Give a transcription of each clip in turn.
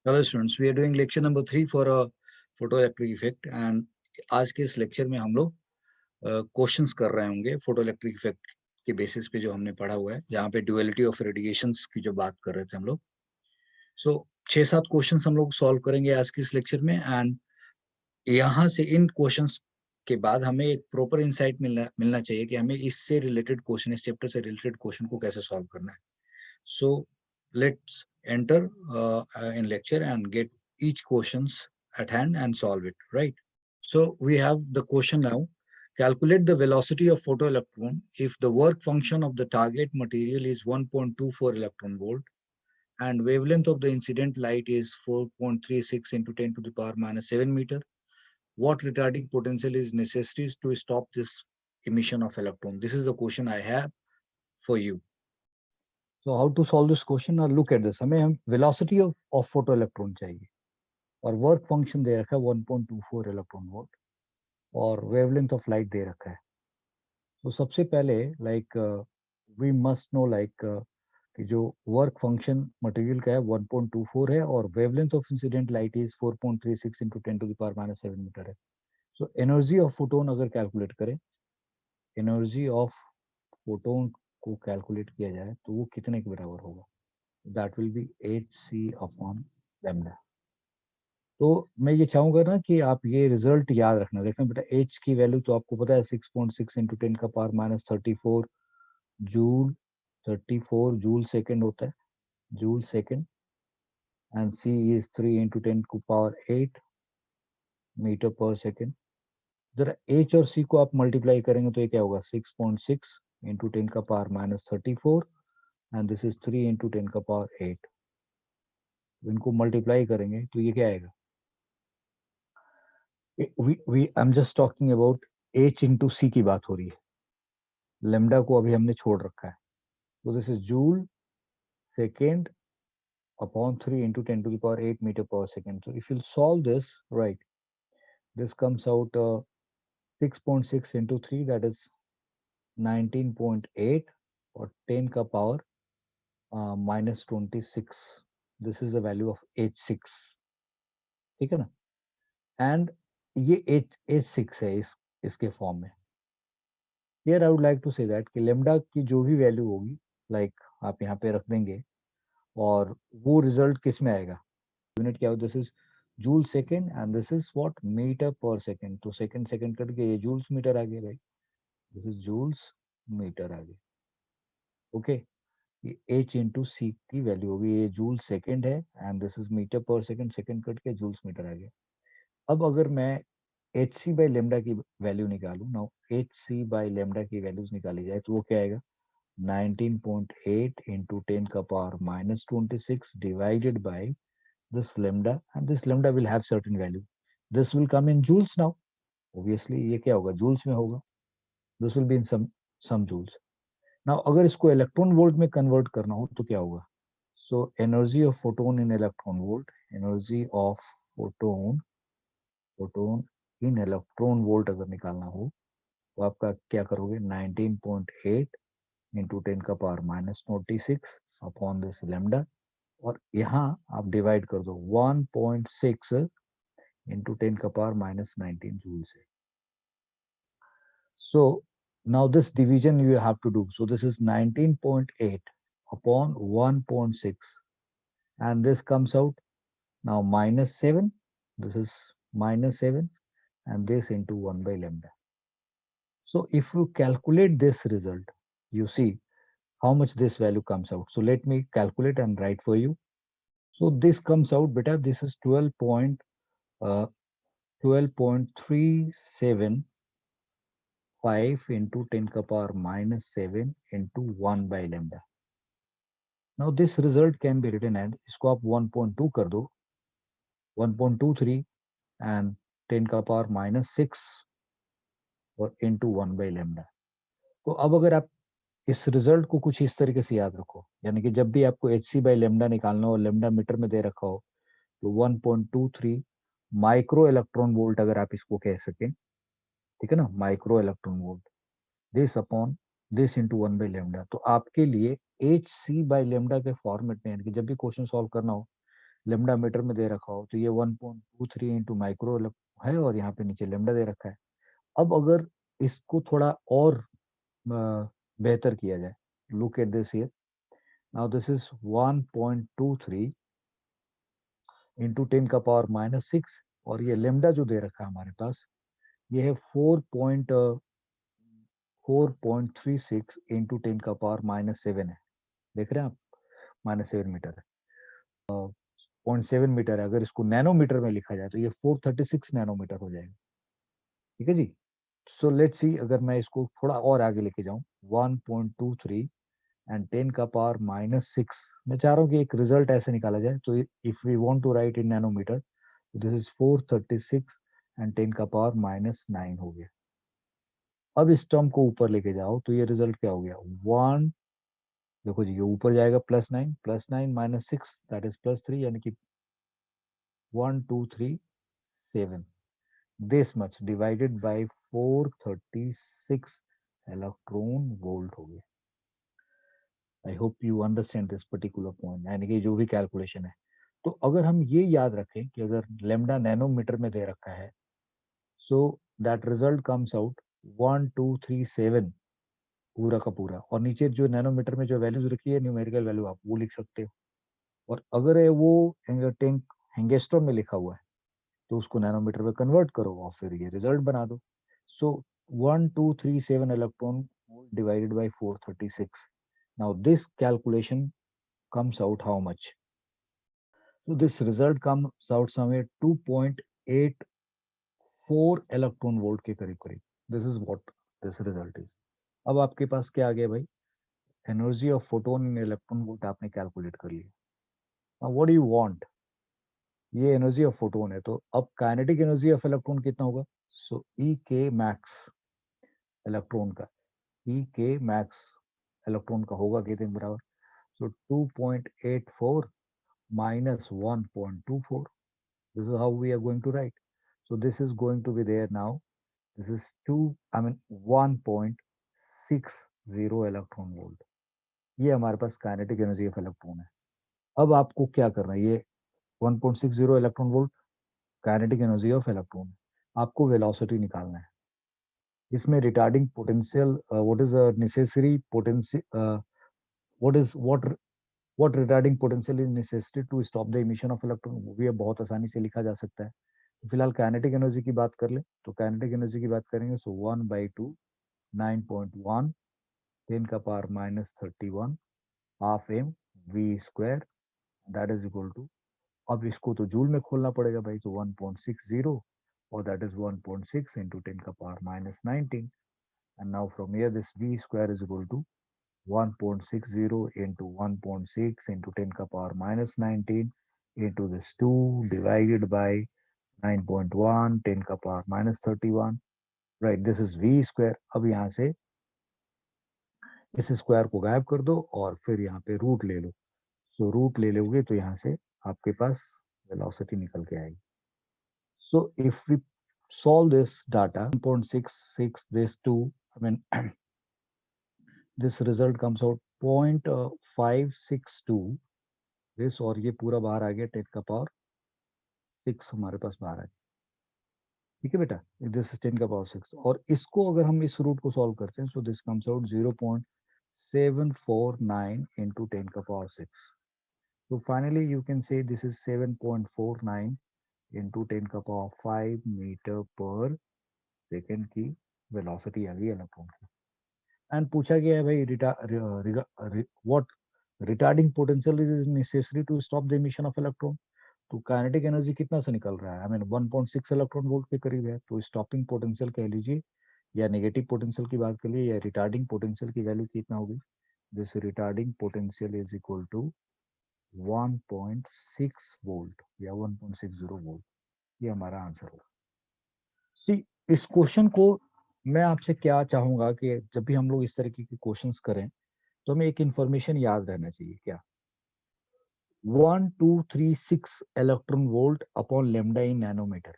Hello students, we are doing lecture number 3 for a photoelectric effect and आज के इस lecture में हम लोग क्वेश्चंस कर रहे होंगे फोटोइलेक्ट्रिक इफेक्ट के बेसिस पे जो हमने पढ़ा हुआ है, जहाँ पे ड्युअलिटी ऑफ रेडिएशंस की जो बात कर रहे थे हम लोग। सो 6-7 क्वेश्चंस हम लोग सॉल्व करेंगे आज के इस लेक्चर में एंड यहाँ से इन क्वेश्चंस के बाद हमें एक प्रॉपर इंसाइट मिलना चाहिए कि हमें इससे रिलेटेड क्वेश्चन, इस चैप्टर से रिलेटेड क्वेश्चन को कैसे सॉल्व करना है। So let's enter in lecture and get each questions at hand and solve it, right? So we have the question now. Calculate the velocity of photoelectron if the work function of the target material is 1.24 electron volt and wavelength of the incident light is 4.36 into 10 to the power minus 7 meter. What retarding potential is necessary to stop this emission of electron? This is the question I have for you. So how to solve this question? Or look at this. हमें velocity of photoelectron चाहिए और work function दे रखा है 1.24 electron volt और wavelength of light दे रखा है. तो सबसे पहले we must know कि जो work function material का है 1.24 है और wavelength of incident light is 4.36 into 10 to the power minus 7 meter है. So energy of photon अगर calculate करें, energy of photon को कैलकुलेट किया जाए तो वो कितने के बराबर होगा? That will be hc upon lambda. तो मैं ये चाहूंगा ना कि आप ये रिजल्ट याद रखना. देखना बेटा, h की वैल्यू तो आपको पता है 6.6 इंटू 10 का power minus 34 joule 34 joule second होता है, joule second. And c is 3 into 10 को पावर 8 मीटर पर सेकेंड. जरा h और c को आप मल्टीप्लाई करेंगे तो ये क्या होगा? 6.6 इंटू 10 का power minus 34 and this is 3 into 10 का पावर 8. इनको मल्टीप्लाई करेंगे तो ये क्या आएगा? I'm just talking about h into c की बात हो रही है. लेमडा को अभी हमने छोड़ रखा है. तो this is joule second upon 3 into 10 to the power 8 meter per second. So if you solve this, right, this comes out 6.6 into 3, that is 19.8 or 10 ka power minus 26. This is the value of h6. ठीक है ना? And ये h6 है इसके form में. Here I would like to say that कि lambda की जो भी वैल्यू होगी, आप यहाँ पे रख देंगे और वो रिजल्ट किस में आएगा? यूनिट क्या हो? This is joule second and this is what? Metre per second. तो सेकेंड सेकेंड करके ये जूल्स मीटर आ गया भाई. दिस इज जूल्स मीटर आ गया. ओके, ये h इंटू सी की वैल्यू होगी. ये जूल सेकेंड है and this is metre per second. Second करके जूल्स मीटर आ गया. अब अगर मैं एच सी बाई लेमडा की वैल्यू निकालू ना, एच सी बाई लेमडा की वैल्यूज निकाली जाए तो वो क्या आएगा? 19.8 into 10 का power minus 26 divided by this lambda, and this lambda will have certain value. This will come in joules now. Obviously ये क्या होगा? joules में होगा. This will be in some joules. Now अगर इसको इलेक्ट्रॉन वोल्ट में convert करना हो तो क्या होगा? So energy of photon in electron volt, energy of photon in electron volt अगर निकालना हो तो आपका क्या करोगे? 19.8 इंटू 10 का power minus 26 upon this lambda और यहाँ आप डिवाइड कर दो 1.6 इंटू 10 का पावर माइनस 19 जूल से. So now this division you have to do. So this is 19.8 upon 1.6 and this comes out now minus 7. This is minus 7 and this into 1 by lambda. So if you calculate this result, you see how much this value comes out. So let me calculate and write for you. So this comes out, beta, this is 12.375 into 10 ka power minus 7 into 1 by lambda. Now this result can be written as, इसको आप 1.2 कर दो, 1.23 and 10 का power minus 6 और into 1 by lambda. तो अब अगर आप इस रिजल्ट को कुछ इस तरीके से याद रखो, यानी कि जब भी आपको एच सी बाई लेमडा निकालना हो, लेमडा मीटर में दे रखा हो, तो 1.23 माइक्रो इलेक्ट्रॉन वोल्ट अगर आप इसको कह सकें, ठीक है ना, micro electron volt, this upon this into 1 by lambda. तो आपके लिए एच सी बाई लेमडा के फॉर्मेट में, यानी कि जब भी क्वेश्चन सॉल्व करना हो, लेमडा मीटर में दे रखा हो तो ये 1.23 इंटू माइक्रो है और यहाँ पे नीचे लेमडा दे रखा है। अब अगर इसको थोड़ा और बेहतर किया जाए, look at this here, now this is 1.23 into 10 का पावर -6 और ये लेमडा जो दे रखा है हमारे पास ये है 4.36 इंटू 10 का पावर -7 है। देख रहे हैं आप, -7 मीटर है, 0.7 मीटर है। अगर इसको नैनोमीटर में लिखा जाए तो ये 436 नैनोमीटर हो जाएगा। ठीक है जी। सो लेट्स सी, अगर मैं इसको थोड़ा और आगे लेके जाऊं, 1.23 एंड 10 का पावर -6, मैं चाह रहा हूँ कि एक रिजल्ट ऐसे निकाला जाए। तो if we want to write in nanometre, this is 436 and 10 का पावर -9 हो गया। अब इस टर्म को ऊपर लेके जाओ तो ये रिजल्ट क्या हो गया, 1, देखो जी ये ऊपर जाएगा +9, +9 -6 दैट इज +3, यानी कि 1237, this much divided by 436 electron volt हो गया। आई hope you understand this particular point, यानी कि जो भी कैलकुलेशन है। तो अगर हम ये याद रखें कि अगर लेमडा नैनोमीटर में दे रखा है, so that result comes out 1237 पूरा का पूरा, और नीचे जो नैनोमीटर में जो वैल्यूज रखी है न्यूमेरिकल वैल्यू आप वो लिख सकते हो। और अगर है वो हेंगस्ट्रॉन में लिखा हुआ है तो उसको नैनोमीटर में कन्वर्ट करो और फिर ये रिजल्ट बना दो। सो 1237 electron divided by 436, now this calculation comes out how much? So this result comes out somewhere 2.84 electron volt के करीब करीब। This is what this result is. अब आपके पास क्या आ गया भाई, energy of photon in electron volt आपने कैलकुलेट कर लिया। Now what do you want, ये एनर्जी ऑफ फोटोन है, तो अब काइनेटिक एनर्जी ऑफ इलेक्ट्रॉन कितना होगा? सो ई के मैक्स इलेक्ट्रॉन का, ई के मैक्स इलेक्ट्रॉन का होगा कितने बराबर? सो 2.84 minus 1.24. This is how we are going to write. So this is going to be there now. This is 1.60 electron volt. ये हमारे पास काइनेटिक एनर्जी ऑफ इलेक्ट्रॉन है। अब आपको क्या करना है, ये 1.60 electron volt kinetic energy of electron, आपको वेलोसिटी निकालना है। इसमें retarding potential, what is necessary potential, what retarding potential is necessary to stop the emission of electron, वो भी बहुत आसानी से लिखा जा सकता है। तो फिलहाल काइनेटिक एनर्जी की बात कर ले, तो काइनेटिक एनर्जी की बात करेंगे, सो 1/2 9.1 10 का power -31 half m v square, that is equal to, अब इसको तो जूल में खोलना पड़ेगा भाई, तो 1.60 और दैट इज 1.6 इंटू 10 का power -19, and now from here this v square is equal to 1.60 into 1.6 into 10 का power -19 into this 2 divided by 9.1 10 का power -31, right, this is v square। अब यहाँ से इस स्क्वायर को गायब कर दो और फिर यहाँ पे रूट ले लो। सो रूट ले लोगे तो यहाँ से आपके पास वेलोसिटी निकल के आएगी। So if we solve this data 1.66 this 2, I mean this result comes out 0.562 this, और ये पूरा बाहर आ गया 10 का पावर 6 हमारे पास बाहर आ गया। ठीक है बेटा, दिस इज 10 का पावर 6, और इसको अगर हम इस रूट को सॉल्व करते हैं, so this comes out 0.749 into 10 का पावर 6। तो finally you can say this is 7.49 into 10 का पावर 5 मीटर पर सेकेंड की वेलोसिटी आ गई इलेक्ट्रॉन की। एंड पूछा गया है भाई what retarding potential is necessary to stop the emission of electron. तो काइनेटिक एनर्जी कितना से निकल रहा है, आई मीन 1.6 इलेक्ट्रॉन वोल्ट के करीब है, तो स्टॉपिंग पोटेंशियल कह लीजिए या नेगेटिव पोटेंशियल की बात कर लिए या रिटार्डिंग पोटेंशियल की वैल्यू कितना होगी, this retarding potential is equal to 1.6 volt या 1.60 वोल्ट। ये हमारा आंसर होगा। सी, इस क्वेश्चन को मैं आपसे क्या चाहूंगा कि जब भी हम लोग इस तरीके के क्वेश्चंस करें तो हमें एक इंफॉर्मेशन याद रहना चाहिए, क्या, 1236 electron volt upon lambda in nanometre,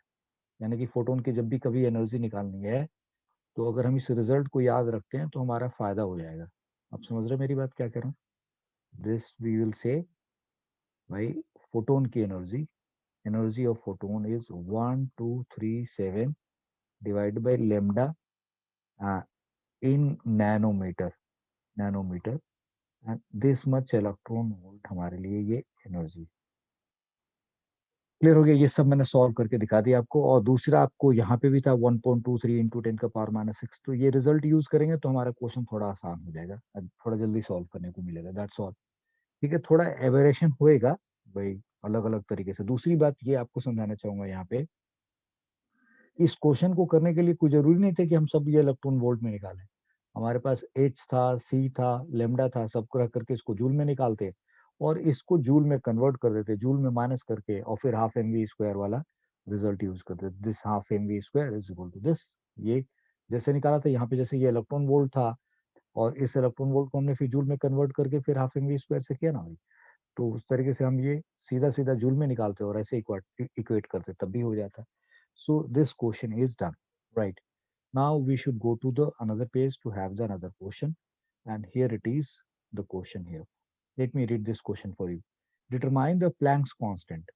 यानी कि फोटोन की जब भी कभी एनर्जी निकालनी है तो अगर हम इस रिजल्ट को याद रखते हैं तो हमारा फायदा हो जाएगा। आप समझ रहे हैं मेरी बात क्या कह रहा हूँ? दिस वी विल से भाई फोटोन की energy of photon is 1237 divided by lambda in nanometre and this much electron volt हमारे लिए ये एनर्जी। क्लियर हो गया? ये सब मैंने सॉल्व करके दिखा दिया आपको। और दूसरा आपको यहाँ पे भी था 1.23 इंटू 10⁻⁶। तो ये रिजल्ट यूज करेंगे तो हमारा क्वेश्चन थोड़ा आसान हो जाएगा, थोड़ा जल्दी सॉल्व करने को मिलेगा, दैट्स ऑल। ठीक है, थोड़ा एवेरेशन होएगा भाई अलग अलग तरीके से। दूसरी बात ये आपको समझाना चाहूंगा यहाँ पे, इस क्वेश्चन को करने के लिए कोई जरूरी नहीं था कि हम सब ये इलेक्ट्रॉन वोल्ट में निकालें। हमारे पास एच था, सी था, लेमडा था, सब करके इसको जूल में निकालते और इसको जूल में कन्वर्ट कर देते, जूल में माइनस करके, और फिर हाफ एम वी स्क्वायर वाला रिजल्ट यूज करते। This half M V square is equal to this. ये जैसे निकाला था यहाँ पे, जैसे ये इलेक्ट्रॉन वोल्ट था और इस इलेक्ट्रॉन वोल्ट को हमने फिर जूल में कन्वर्ट करके फिर हाफ एम वी स्क्वायर से किया ना भाई, तो उस तरीके से हम ये सीधा सीधा जूल में निकालते और ऐसे इक्वेट करते तब भी हो जाता। So this question is done, right? Now we should go to the another page to have the another question, and here it is the question here. Let me read this question for you. Determine the Planck's constant.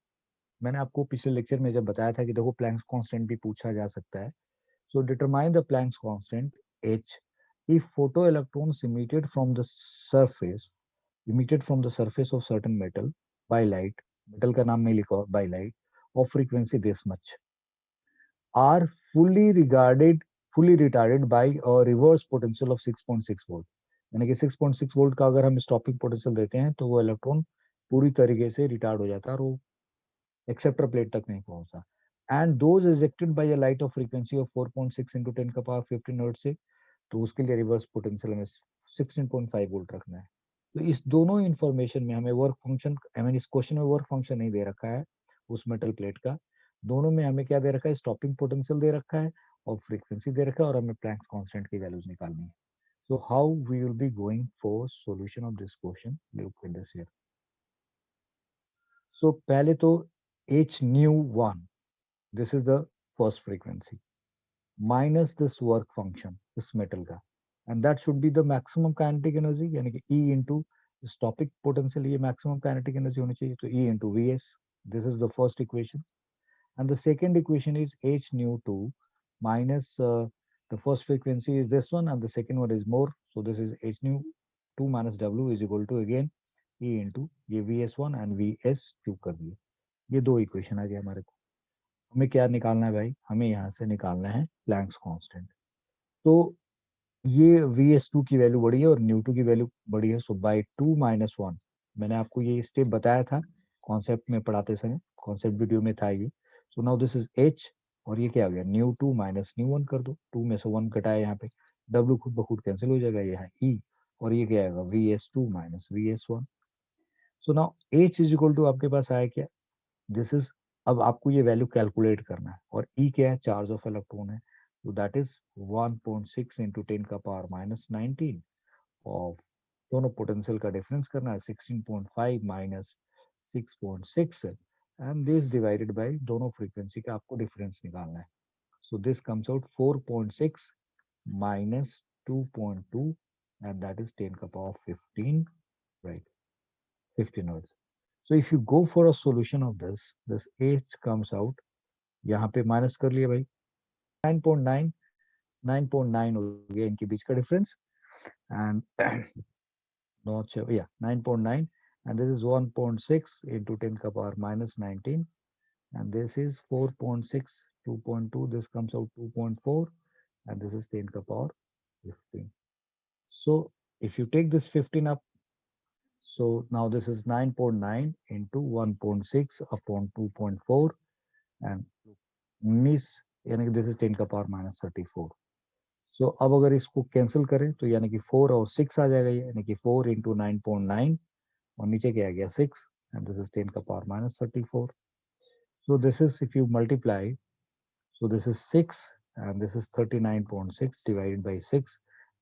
मैंने आपको पिछले lecture में जब बताया था कि देखो Planck's constant भी पूछा जा सकता है. So determine the Planck's constant H if photoelectrons emitted from the surface of certain metal by light, metal का नाम नहीं लिखा by light, of frequency this much are fully retarded by a reverse potential of 6.6 volt. यानी कि 6.6 volt का अगर हम stopping potential देते हैं तो वो इलेक्ट्रॉन पूरी तरीके से रिटार्ड हो जाता है और वो एक्सेप्टर प्लेट तक नहीं पहुंचता। And those ejected by a light of frequency of 4.6 into 10⁻15 hertz से, तो उसके लिए रिवर्स पोटेंशियल हमें 16.5 वोल्ट रखना है। तो इस दोनों इंफॉर्मेशन में हमें वर्क फंक्शन, आई मीन इस क्वेश्चन में वर्क फंक्शन नहीं दे रखा है उस मेटल प्लेट का, दोनों में हमें क्या दे रखा है, स्टॉपिंग पोटेंशियल दे रखा है और फ्रीक्वेंसी दे रखा है और हमें प्लैंक्स कांस्टेंट की वैल्यूज निकालनी है। So how we will be going for solution of this question, look at this here. So पहले तो h nu 1, this is the first frequency, minus this work function इस मेटल का, and that should be the maximum kinetic energy, यानी कि E into stopping potential, ये maximum kinetic energy होनी चाहिए, तो E into Vs, this is the first equation. And the second equation is h nu 2 minus the first frequency is this one and the second one is more, so this is h nu 2 minus w is equal to again E into ये vs1 and vs2 कर दिए। ये दो equation आ गया हमारे को। हमें क्या निकालना है भाई, हमें यहाँ से निकालना है प्लैंक्स कांस्टेंट। तो ये vs2 की वैल्यू बड़ी है और न्यू2 की वैल्यू बड़ी है, सो बाय 2 माइनस 1, मैंने आपको ये स्टेप बताया था कॉन्सेप्ट में पढ़ाते समय, कॉन्सेप्ट वीडियो में था ये। So now this is h और ये क्या आ गया, न्यू2 माइनस न्यू1 कर दो, 2 में से 1 कटाया यहाँ पे, w खुद ब खुद कैंसिल हो जाएगा, यहाँ e, और ये क्या आएगा vs2 minus vs1। So now h is equal to आपके पास आया क्या, दिस इज, अब आपको ये वैल्यू कैलकुलेट करना है और E क्या है, चार्ज ऑफ इलेक्ट्रॉन है, तो दैट इज 1.6 इंटू 10⁻⁻19 और दोनों पोटेंशियल का डिफरेंस करना है 16.5 minus 6.6 and this divided by दोनों फ्रीक्वेंसी का आपको डिफरेंस निकालना है। So this comes out 4.6 minus 2.2 and that is 10⁻15, right, 15 hertz. So if you go for a solution of this h comes out, यहाँ पे माइनस कर लिया भाई, 9.9 9.9 हो गया इनके बीच का डिफरेंस, एंड नॉट या 9.9 and this is 1.6 into 10⁻⁻19 and this is 4.6 2.2, this comes out 2.4 and this is 10⁻15. So if you take this 15 up, so now this is 9.9 into 1.6 upon 2.4 and miss, यानी कि दिस इज 10⁻⁻34। सो अब अगर इसको cancel करें तो यानी कि 4 और 6 आ जाएगा, ये यानी कि 4 इंटू 9.9 और नीचे क्या आ गया 6 and this is 10⁻⁻34। So this is if you multiply, so this is 6 and this is 39.6 divided by 6,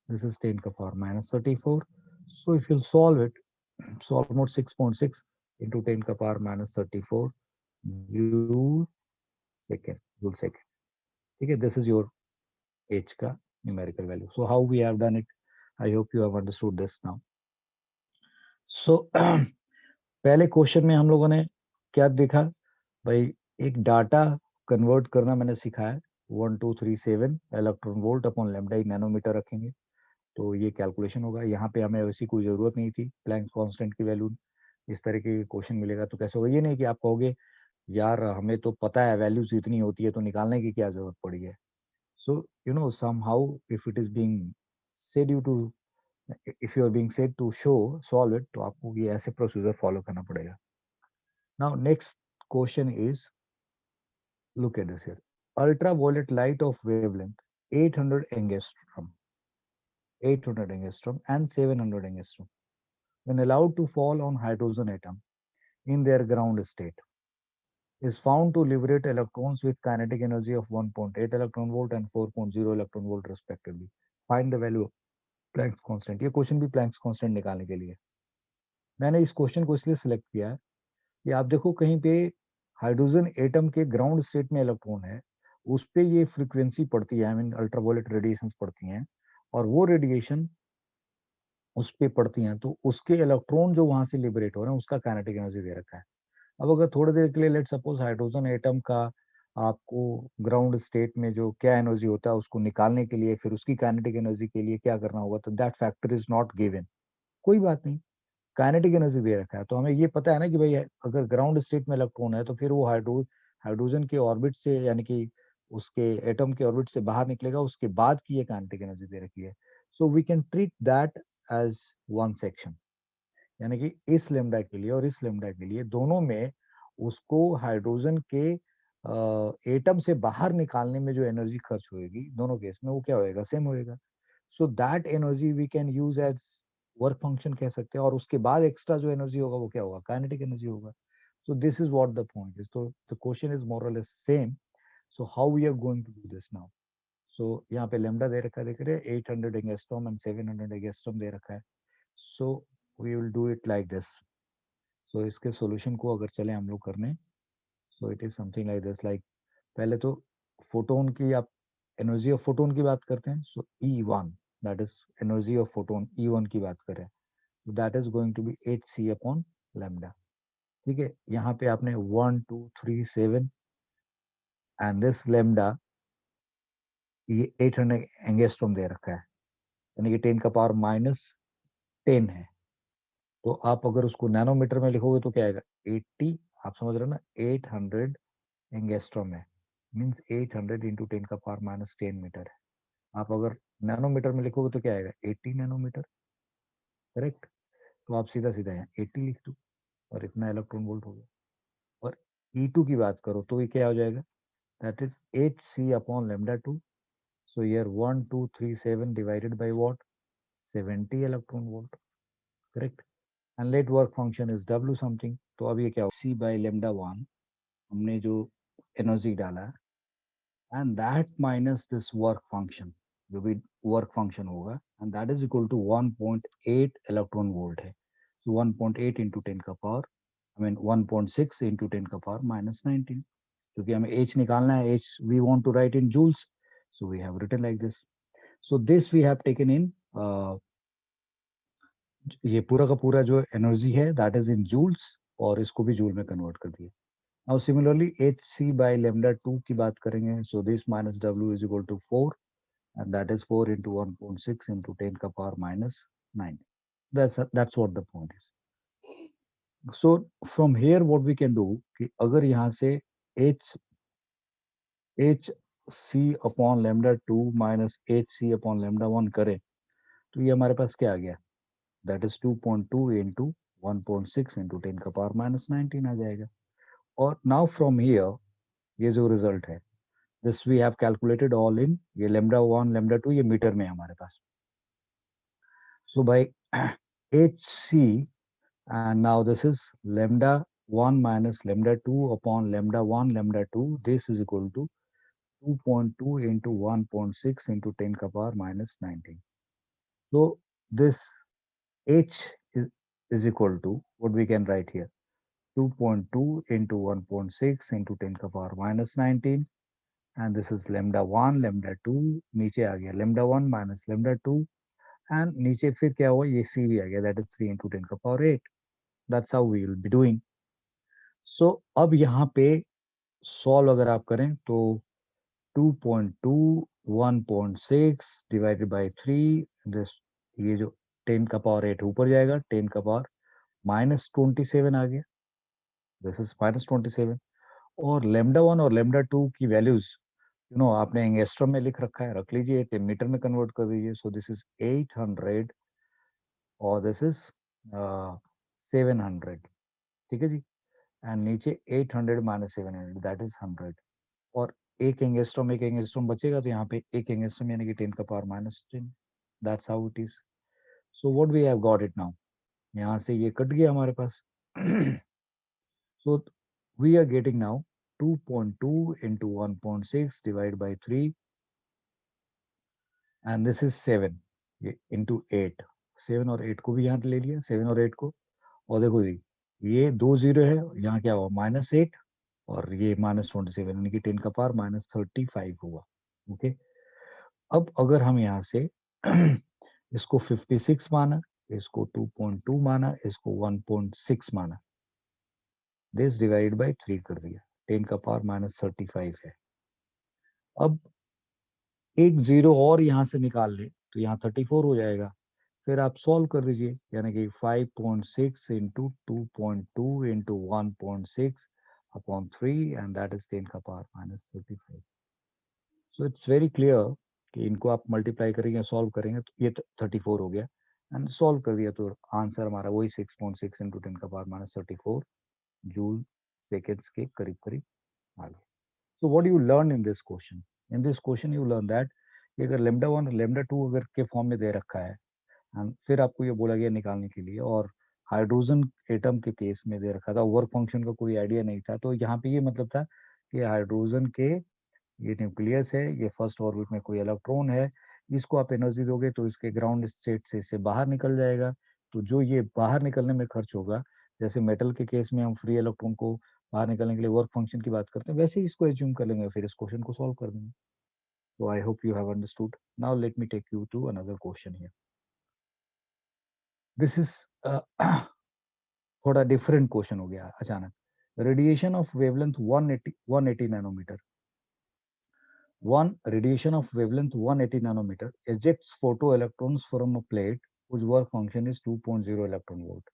this is 10⁻⁻34। so if you solve it, so almost 6.6 into 10⁻⁻34 joule second, ठीक है, this is your h का numerical value. So how we have done it, I hope you have understood this now. So पहले question में हम लोगों ने क्या देखा भाई, एक डाटा कन्वर्ट करना मैंने सिखाया, 1237 इलेक्ट्रॉन वोल्ट अपॉन लैम्डा, एक नैनोमीटर रखेंगे तो ये कैलकुलेशन होगा। यहाँ पे हमें वैसी कोई जरूरत नहीं थी, प्लैंक कांस्टेंट की वैल्यू इस तरह के क्वेश्चन मिलेगा तो कैसे होगा। ये नहीं कि आप कहोगे यार हमें तो पता है वैल्यूज इतनी होती है तो निकालने की क्या जरूरत पड़ी है। So you know somehow if it is being said you to, if you are being said to show solve it, तो आपको ये ऐसे प्रोसीजर फॉलो करना पड़ेगा। Now next question is, look at this here, ultraviolet light of wavelength 800 angstrom, 800 angstrom and 700 angstrom when allowed to fall on hydrogen atom in their ground state is found to liberate electrons with kinetic energy of 1.8 electron volt and 4.0 electron volt respectively. Find the value of Planck's constant. ये question भी Planck's constant निकालने के लिए मैंने इस question को इसलिए select किया है कि आप देखो कहीं पे हाइड्रोजन एटम के ग्राउंड स्टेट में इलेक्ट्रॉन है, उस पे ये फ्रीक्वेंसी पड़ती है, आई मीन अल्ट्रावायलेट रेडिएशंस पड़ती हैं, और वो रेडिएशन उस पे पड़ती हैं तो उसके इलेक्ट्रॉन जो वहां से लिबरेट हो रहे हैं उसका काइनेटिक एनर्जी दे रखा है। अब अगर थोड़ी देर के लिए लेट सपोज हाइड्रोजन एटम का आपको ग्राउंड स्टेट में जो क्या एनर्जी होता है उसको निकालने के लिए फिर उसकी काइनेटिक एनर्जी के लिए क्या करना होगा, तो that factor is not given. कोई बात नहीं, काइनेटिक एनर्जी दे रखा है तो हमें ये पता है ना कि भाई अगर ग्राउंड स्टेट में इलेक्ट्रॉन है तो फिर वो हाइड्रोजन के ऑर्बिट से, यानी कि उसके एटम के ऑर्बिट से बाहर निकलेगा, उसके बाद की ये काइनेटिक एनर्जी दे रखी है। So we can treat that as one section, यानी कि इस लेमडा के लिए और इस लेमडा के लिए दोनों में उसको हाइड्रोजन के एटम से बाहर निकालने में जो एनर्जी खर्च होगी दोनों केस में वो क्या होएगा, सेम होएगा। So that energy we can use as work function कह सकते हैं, और उसके बाद एक्स्ट्रा जो एनर्जी होगा वो क्या होगा, काइनेटिक एनर्जी होगा। So this is what the point is. तो द क्वेश्चन इज मोर और less same. So how we are going to do this now. So यहाँ पे लेमडा दे रखा है, देख रहे हैं 800 एंगस्ट्रॉम एंड 700 एंगस्ट्रॉम दे रखा है। So we will do it like this. So इसके सॉल्यूशन को अगर चले हम लोग करने, so it is something like this. Like पहले तो फोटोन की आप एनर्जी ऑफ फोटोन की बात करते हैं, so E1 that is energy of photon, E1 की बात करें that is going to be hc upon lambda. ठीक है, यहाँ पे आपने 1 2 3 7 एंड दिस लैम्डा ये 800 एंगस्ट्रॉम दे रखा है, यानी कि 10 का पावर -10 है। तो आप अगर उसको नैनोमीटर में लिखोगे तो क्या आएगा, 80, आप समझ रहे हो ना, 800 एंगस्ट्रॉम है, मीन्स 800 इंटू 10 का पावर -10 मीटर है। आप अगर नैनोमीटर में लिखोगे तो क्या आएगा, 80 नैनोमीटर, करेक्ट। तो आप सीधा सीधा यहाँ 80 लिख दो और इतना इलेक्ट्रॉन वोल्ट हो गया। और E2 की बात करो तो ये क्या हो जाएगा, that is hc upon lambda 2। So here 1237 divided by what, 70 electron volt, correct. And let work function is W something. तो अब ये क्या हो, c बाय लैम्डा 1 हमने जो एनर्जी डाला and that minus this work function, जो भी वर्क फंक्शन होगा, and that is equal to 1.8 electron volt है। So 1.8 इंटू 10 का पावर, आई मीन 1.6 इंटू 10 का पावर -19, क्योंकि हमें h निकालना है, h we want to write in joules, so we have written like this. So this we have taken in ये पूरा का पूरा जो एनर्जी है दैट इज इन जूल्स, और इसको भी जूल में कन्वर्ट कर दिया। Now similarly hc by lambda 2 की बात करेंगे, so this minus w is equal to 4 and that is 4 into 1.6 into 10 का power -9. That's what the point is. So from here what we can do कि अगर यहाँ से hc upon lambda 2 minus hc upon lambda 1 करें तो ये हमारे पास क्या आ गया, that is 2.2 into 1.6 into 10 का power -19 आ जाएगा। और now from here ये जो रिजल्ट है this we have calculated all in, ये lambda 1 lambda 2 ये मीटर में है हमारे पास। So by hc, and now this is lambda 1 minus lambda 2 upon lambda 1 lambda 2, this is equal to 2.2 into 1.6 into 10 ka power -19. So this h is equal to what we can write here, 2.2 into 1.6 into 10 ka power -19, and this is lambda 1 lambda 2, नीचे आ गया lambda 1 minus lambda 2, and नीचे फिर क्या हुआ, ये c भी आ गया, that is 3 into 10 का power 8. That's how we will be doing. सो अब यहाँ पे सॉल्व अगर आप करें तो 2.2 1.6 डिवाइडेड बाई 3, ये जो 10 का पावर 8 ऊपर जाएगा, 10 का पावर -27 आ गया, दिस इज -27। और λ1 और λ2 की वैल्यूज आपने एंगस्ट्रम में लिख रखा है, रख लीजिए, मीटर में कन्वर्ट कर दीजिए। सो दिस इज 800 और दिस इज 700, ठीक है जी। एंड नीचे 800 माइनस 700 दैट इज 100। और एक एंगस्ट्रम बचेगा, तो यहाँ पे एक एंगस्ट्रम यानी कि 10 का power -10, that's how it is. So what we have got it now, यहाँ से ये कट गया हमारे पास। So we are getting now 2.2 into 1.6 divided by 3, and this is 7 into 8। 7 और 8 को भी यहाँ ले लिया, 7 और 8 को। और देखो जी, ये 2 जीरो है, यहाँ क्या हुआ -8, और ये -27 यानी कि 10 का पावर -35 हुआ। ओके, अब अगर हम यहाँ से इसको 56 माना, इसको 2.2 माना, इसको 1.6 माना, दिस डिवाइड बाई 3 कर दिया, 10 का पावर -35 है। अब एक जीरो और यहाँ से निकाल ले तो यहाँ 34 हो जाएगा। फिर आप सॉल्व कर दीजिए, यानी कि 5.6 into 2.2 into 1.6 upon 3, and that is 10 का power -35। So it's very clear कि इनको आप मल्टीप्लाई करेंगे, सॉल्व करेंगे, तो ये 34 हो गया, एंड सॉल्व कर दिया तो आंसर हमारा वही 6.6 इंटू 10 का पावर -34 जूल सेकेंड्स के करीब करीब आ गया। So what do you learn in this question? In this question you learn that कि अगर λ1 और λ2 अगर के फॉर्म में दे रखा है, and फिर आपको ये बोला गया निकालने के लिए, और हाइड्रोजन एटम के केस में दे रखा था, वर्क फंक्शन का कोई आइडिया नहीं था, तो यहाँ पे ये मतलब था कि हाइड्रोजन के ये न्यूक्लियस है, ये फर्स्ट ऑर्बिट में कोई इलेक्ट्रॉन है, इसको आप एनर्जी दोगे तो इसके ग्राउंड स्टेट से इससे बाहर निकल जाएगा। तो जो ये बाहर निकलने में खर्च होगा, जैसे मेटल के केस में हम फ्री इलेक्ट्रॉन को बाहर निकलने के लिए वर्क फंक्शन की बात करते हैं, वैसे ही इसको एज्यूम कर लेंगे, फिर इस क्वेश्चन को सॉल्व कर देंगे। तो I hope you have understood. Now let me take you to another question here. This is थोड़ा डिफरेंट क्वेश्चन हो गया अचानक। Radiation of wavelength 180 nanometre, one radiation of wavelength 180 nanometer ejects photoelectrons from a plate whose work function is 2.0 electron volt.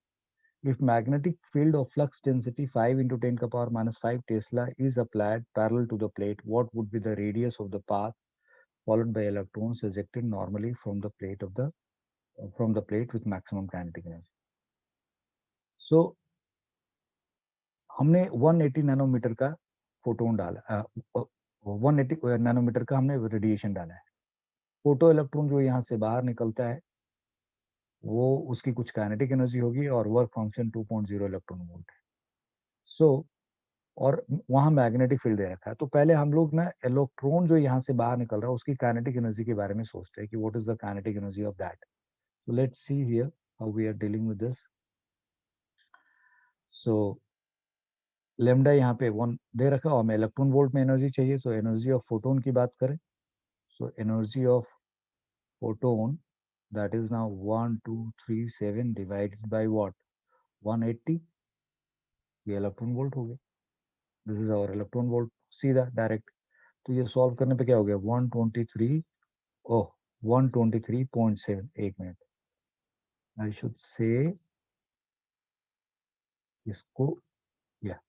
If magnetic field of flux density 5 into 10 to the power -5 Tesla is applied parallel to the plate, what would be the radius of the path followed by electrons ejected normally from the plate with maximum kinetic energy? So हमने 180 nanometre का photon डाला, 180 nanometre का हमने radiation डाला है। Photo electron जो यहाँ से बाहर निकलता है वो उसकी कुछ काइनेटिक एनर्जी होगी, और वर्क फंक्शन 2.0 इलेक्ट्रॉन वोल्ट है। सो और वहां मैग्नेटिक फील्ड दे रखा है, तो पहले हम लोग ना इलेक्ट्रॉन जो यहाँ से बाहर निकल रहा है उसकी काइनेटिक एनर्जी के बारे में सोचते हैं कि what is the kinetic energy of that. So let's see here how we are dealing with this. So lambda यहाँ पे 1 दे रखा है, और हमें इलेक्ट्रॉन वोल्ट में एनर्जी चाहिए, तो एनर्जी ऑफ फोटोन की बात करें, सो energy of photon that is now 1237 divided by what, 180, ये इलेक्ट्रॉन वोल्ट हो गया। This is our electron volt, सीधा डायरेक्ट। तो ये सॉल्व करने पे क्या हो गया, 123, ओह 123.7, एक मिनट, आई शुड से इसको या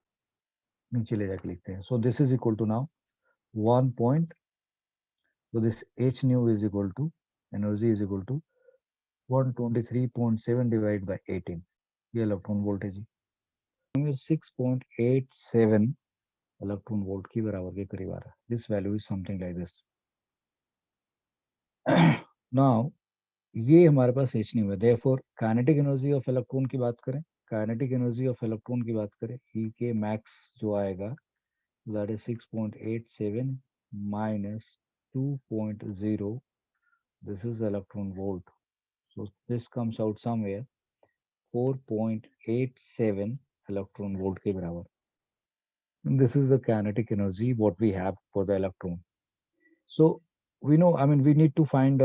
नीचे ले जाके लिखते हैं। So this is equal to now 1 point, so this h nu is equal to energy is equal to 123.7 divided by 18, ये इलेक्ट्रॉन वोल्ट है जी, 6.87 इलेक्ट्रॉन वोल्ट की बराबर के करीब आ रहा है। This value is something like this. Now ये हमारे पास एच नहीं हुआ, therefore kinetic energy of electron की बात करें, काइनेटिक एनर्जी ऑफ इलेक्ट्रॉन की बात करें, ई के मैक्स जो आएगा that is 6.87 minus 2.0, this is electron volt, so this comes out somewhere 4.87 electron volt के बराबर। This is the kinetic energy what we have for the electron. So we know, I mean, we need to find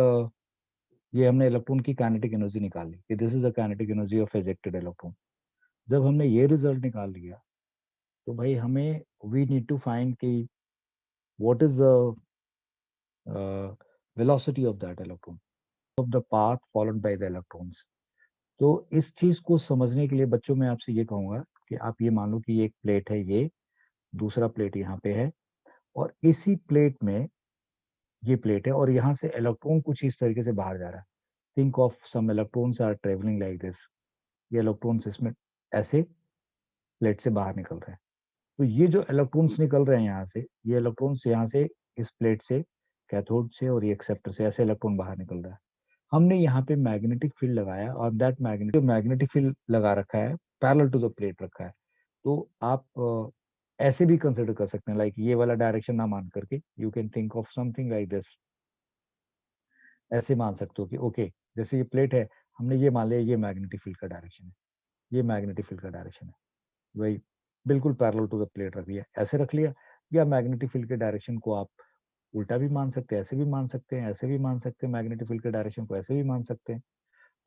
ये हमने electron की kinetic energy निकाल ली कि this is the kinetic energy of ejected electron. जब हमने ये result निकाल लिया तो भाई हमें वी नीड टू फाइंड कि what is the velocity of that electron of the path followed by the electrons. तो इस चीज को समझने के लिए बच्चों मैं आपसे ये कहूंगा कि आप ये मान लो कि ये एक प्लेट है, ये दूसरा प्लेट यहाँ पे है, और इसी प्लेट में ये प्लेट है, और यहाँ से इलेक्ट्रॉन कुछ इस तरीके से बाहर जा रहा है। Think of some electrons are travelling like this. ये इलेक्ट्रॉन्स इसमें ऐसे प्लेट से बाहर निकल रहे हैं। तो ये जो इलेक्ट्रॉन्स निकल रहे हैं यहाँ से, ये इलेक्ट्रॉन्स यहाँ से इस प्लेट से, कैथोड से, और ये एक्सेप्टर से ऐसे इलेक्ट्रॉन बाहर निकल रहा है। हमने यहाँ पे मैग्नेटिक फील्ड लगाया, और दैट मैग्नेटिक फील्ड लगा रखा है पैरेलल टू द प्लेट रखा है। तो आप ऐसे भी कंसिडर कर सकते हैं, लाइक ये वाला डायरेक्शन ना मान करके you can think of something like this. ऐसे मान सकते हो कि ओके, जैसे ये प्लेट है, हमने ये मान लिया ये मैग्नेटिक फील्ड का डायरेक्शन है, ये मैग्नेटिक फील्ड का डायरेक्शन है, वही बिल्कुल पैरेलल टू द प्लेट रख दिया, ऐसे रख लिया। या मैग्नेटिक फील्ड के डायरेक्शन को आप उल्टा भी मान सकते हैं, ऐसे भी मान सकते हैं, ऐसे भी मान सकते हैं, मैग्नेटिक फील्ड के डायरेक्शन को ऐसे भी मान सकते हैं।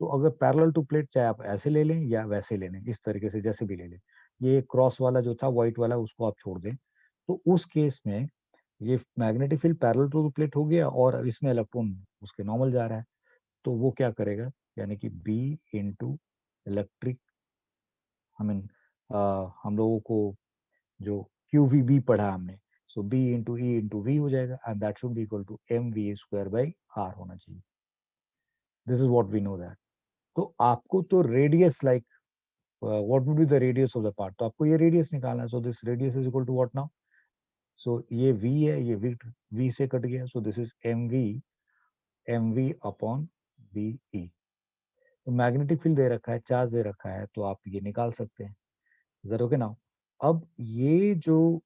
तो अगर पैरेलल टू प्लेट, चाहे आप ऐसे ले लें या वैसे ले लें, इस तरीके से जैसे भी ले लें, ये क्रॉस वाला जो था व्हाइट वाला उसको आप छोड़ दें, तो उस केस में ये magnetic field parallel to plate हो गया, और इसमें इलेक्ट्रॉन उसके नॉर्मल जा रहा है। तो वो क्या करेगा, यानी कि B into electric, I mean हम लोगों को जो क्यू वी बी पढ़ा हमने, so B into E into V हो जाएगा, and that should be equal to M V square by R होना चाहिए। This is what we know that. तो आपको तो radius, like what would be the radius of the part, तो आपको ये रेडियस निकालना है। So this radius is equal to what now, so ये v है, ये v से कट गया, so this is M V upon B E. तो मैग्नेटिक फील्ड दे रखा है, चार्ज दे रखा है, तो आप ये निकाल सकते हैं। जरा ओके नाउ, अब ये जो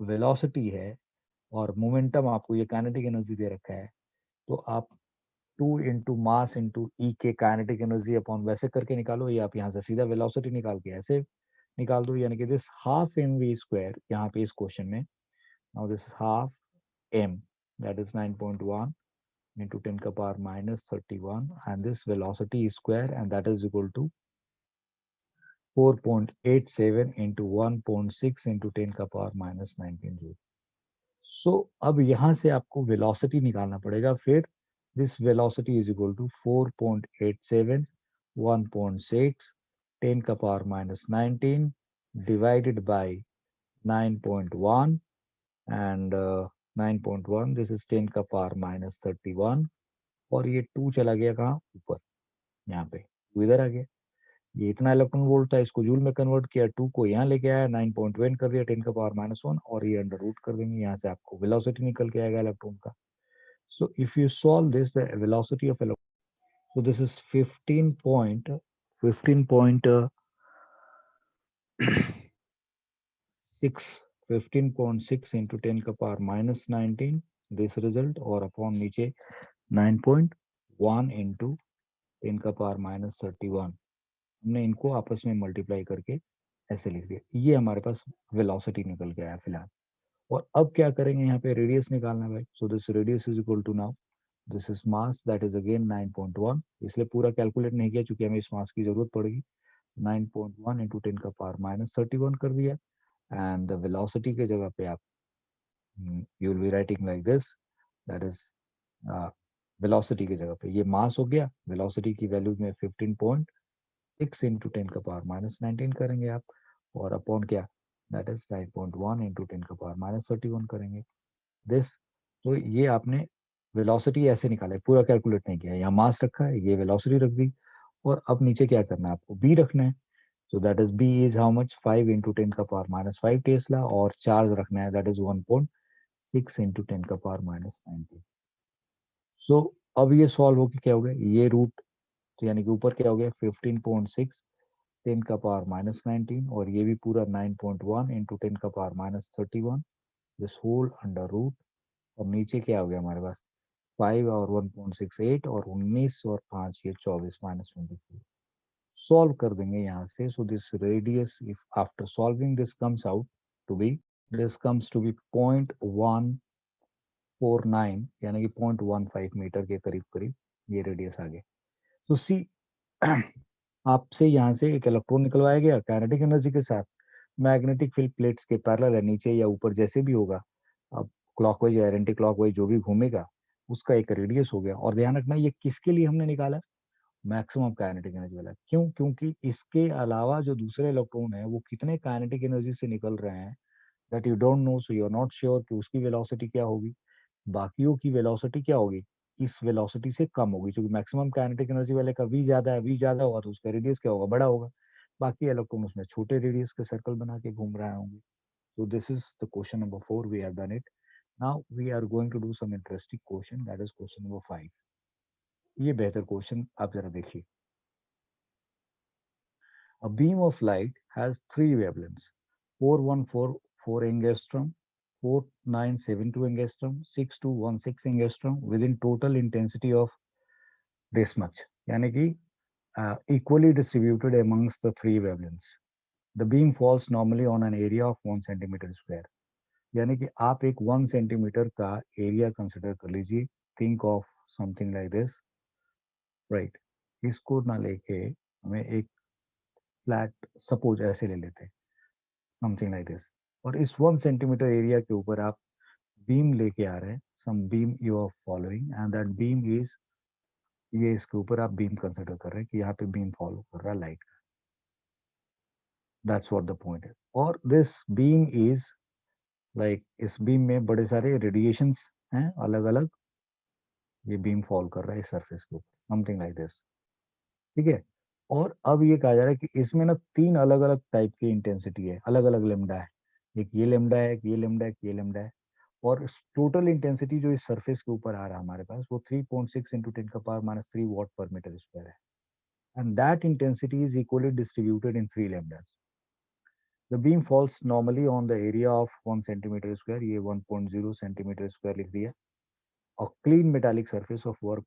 वेलोसिटी है और मोमेंटम, आपको ये काइनेटिक एनर्जी दे रखा है, तो आप 2 इंटू मास इंटू ई के काइनेटिक एनर्जी अपॉन वैसे करके निकालो, या आप यहाँ से सीधा वेलोसिटी निकाल के ऐसे निकाल दो, यानी कि this half M V square यहाँ पे इस क्वेश्चन में, now this half M, that is 9.1 into 10 ka power minus 31, and this velocity is square, and that is equal to 4.87 into 1.6 into 10 का पावर माइनस 19 जूल। सो अब यहाँ से आपको velocity निकालना पड़ेगा। फिर this velocity is equal to 4.87 1.6 10 का power minus 19 divided by 9.1, and 9.1 this is 10 का पावर माइनस 31, और ये 2 चला गया कहाँ, ऊपर, यहाँ पे 2 इधर आ गया। ये इतना इलेक्ट्रॉन वोल्ट था, इसको जूल में कन्वर्ट किया, 2 को यहाँ लेके आया, 9.1 कर दिया 10 का पावर माइनस 1, और ये अंडर रूट कर देंगे, यहाँ से आपको वेलोसिटी निकल के आएगा इलेक्ट्रॉन का। So if you solve this, the velocity of electron, so this is 15.6 into 10 का पावर माइनस 19 दिस रिजल्ट, और अपॉन नीचे 9.1 into 10 का पावर माइनस 31। हमने इनको आपस में मल्टीप्लाई करके ऐसे लिख दिया, ये हमारे पास वेलोसिटी निकल के आया फिलहाल। और अब क्या करेंगे, यहाँ पे रेडियस निकालना है भाई। So this radius is equal to, now this is mass, that is again 9.1, इसलिए पूरा कैलकुलेट नहीं किया क्योंकि हमें इस मास की जरूरत पड़ेगी। 9.1 इंटू 10 का पावर माइनस 31 कर दिया, एंड द वेलोसिटी के जगह पे आप you will be writing like this, that is velocity की जगह पे ये मास हो गया, वेलोसिटी की वैल्यू में 15.6 इंटू 10 का पावर माइनस 19 करेंगे आप, और अपॉन क्या, दैट इज 9.1 इंटू 10 का पावर माइनस 31 करेंगे दिस। तो ये आपने वेलोसिटी ऐसे निकाला है, पूरा कैलकुलेट नहीं किया है, यहाँ मास रखा है, ये वेलोसिटी रख दी, और अब नीचे क्या करना है आपको, बी रखना है। So that is B is how much, 5 into 10 का पावर माइनस 5 टेस्ला, और चार्ज रखना है, दैट इज 1.6 इंटू 10 का पावर माइनस 19। सो अब ये सॉल्व होकर क्या हो गया, ये रूट, तो यानी कि ऊपर क्या हो गया 15.6 10 का पावर माइनस 19, और ये भी पूरा 9.1 इंटू 10 का power minus 31, this whole under root, और नीचे क्या हो गया हमारे पास 5 और 1.68, और 19 और 5 ये 24 माइनस 24। सॉल्व कर देंगे यहाँ से। So this radius, if after solving this comes out to be, this comes to be 0.149, यानी कि 0.15 मीटर के करीब करीब ये रेडियस आ गया। तो सी आपसे यहाँ से एक इलेक्ट्रॉन निकलवाया गया काइनेटिक एनर्जी के साथ, मैग्नेटिक फील्ड प्लेट्स के पैरेलल है, नीचे या ऊपर जैसे भी होगा, अब क्लॉकवाइज या एंटी क्लॉकवाइज जो भी घूमेगा उसका एक रेडियस हो गया। और ध्यान रखना ये किसके लिए हमने निकाला, मैक्सिमम काइनेटिक एनर्जी वाला। क्यों? क्योंकि इसके अलावा जो दूसरे इलेक्ट्रॉन है वो कितने काइनेटिक एनर्जी से निकल रहे हैं that you don't know, so you are not sure कि उसकी वेलोसिटी क्या होगी, बाकियों की वेलोसिटी क्या होगी, इस वेलोसिटी से कम होगी। क्योंकि मैक्सिमम काइनेटिक एनर्जी वाले का वी ज्यादा है, वी ज्यादा होगा तो उसका रेडियस क्या होगा, बड़ा होगा। बाकी इलेक्ट्रॉन उसमें छोटे रेडियस के सर्कल बना के घूम रहे होंगे। So this is the question number 4. We have done it. Now we are going to do some interesting question. That is question number 5. ये बेहतर क्वेश्चन आप जरा देखिए। A beam of light has three wavelengths: 4144 angstrom, 4972 angstrom, 6216 angstrom within total intensity of this much. यानी कि equally distributed amongst the three wavelengths. The beam falls normally on an area of 1 centimeter square. यानी कि आप एक 1 centimetre का area consider कर लीजिए। Think of something like this, right. इसको ना लेके हमें एक फ्लैट सपोज ऐसे ले लेते हैं, समथिंग लाइक दिस। और इस 1 सेंटीमीटर एरिया के ऊपर आप बीम लेके आ रहे हैं, some beam you are following, and that beam is, ये इसके ऊपर आप बीम कंसिडर कर रहे हैं कि यहाँ पे बीम फॉलो कर रहा है लाइट का। दैट्स व्हाट द पॉइंट है। और दिस बीम इज लाइक, इस बीम में बड़े सारे रेडिएशंस हैं अलग अलग, ये बीम फॉल कर रहा है इस सरफेस के ऊपर, समथिंग लाइक दिस, ठीक है। और अब ये कहा जा रहा है कि इसमें ना तीन अलग अलग टाइप की इंटेंसिटी है, अलग अलग लेमडा है। एक ये लेमडा है, एक ये लेमडा है, एक ये लेमडा है। और टोटल इंटेंसिटी जो इस सरफेस के ऊपर आ रहा है हमारे पास, वो 3.6 इंटू 10⁻³ वॉट पर मीटर स्क्वायर है। And that intensity is equally distributed in 3 lambdas. The beam falls normally on the area of 1 centimeter square, ये 1.0 centimeter square लिख दिया। A clean metallic surface of work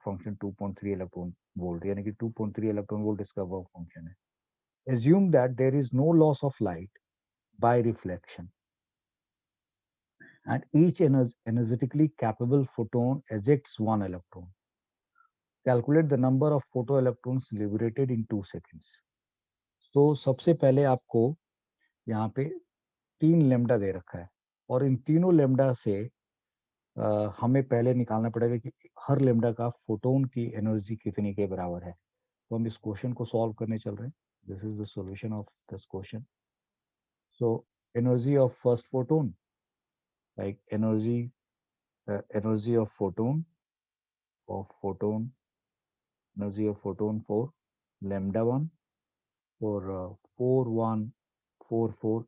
function 2.3 electron volt, यानी कि 2.3 electron volt इसका work function है। Assume that there is no loss of light by reflection and each energetically capable photon ejects one electron. Calculate the number of photoelectrons liberated in 2 seconds. तो सबसे पहले आपको यहाँ पे 3 लेमडा दे रखा है, और इन तीनों लेमडा से हमें पहले निकालना पड़ेगा कि हर लेमडा का फोटोन की एनर्जी कितने के बराबर है। तो हम इस क्वेश्चन को सॉल्व करने चल रहे हैं। This is the solution of this question. So energy of first photon, like energy of photon energy of photon for lambda 1 और 4144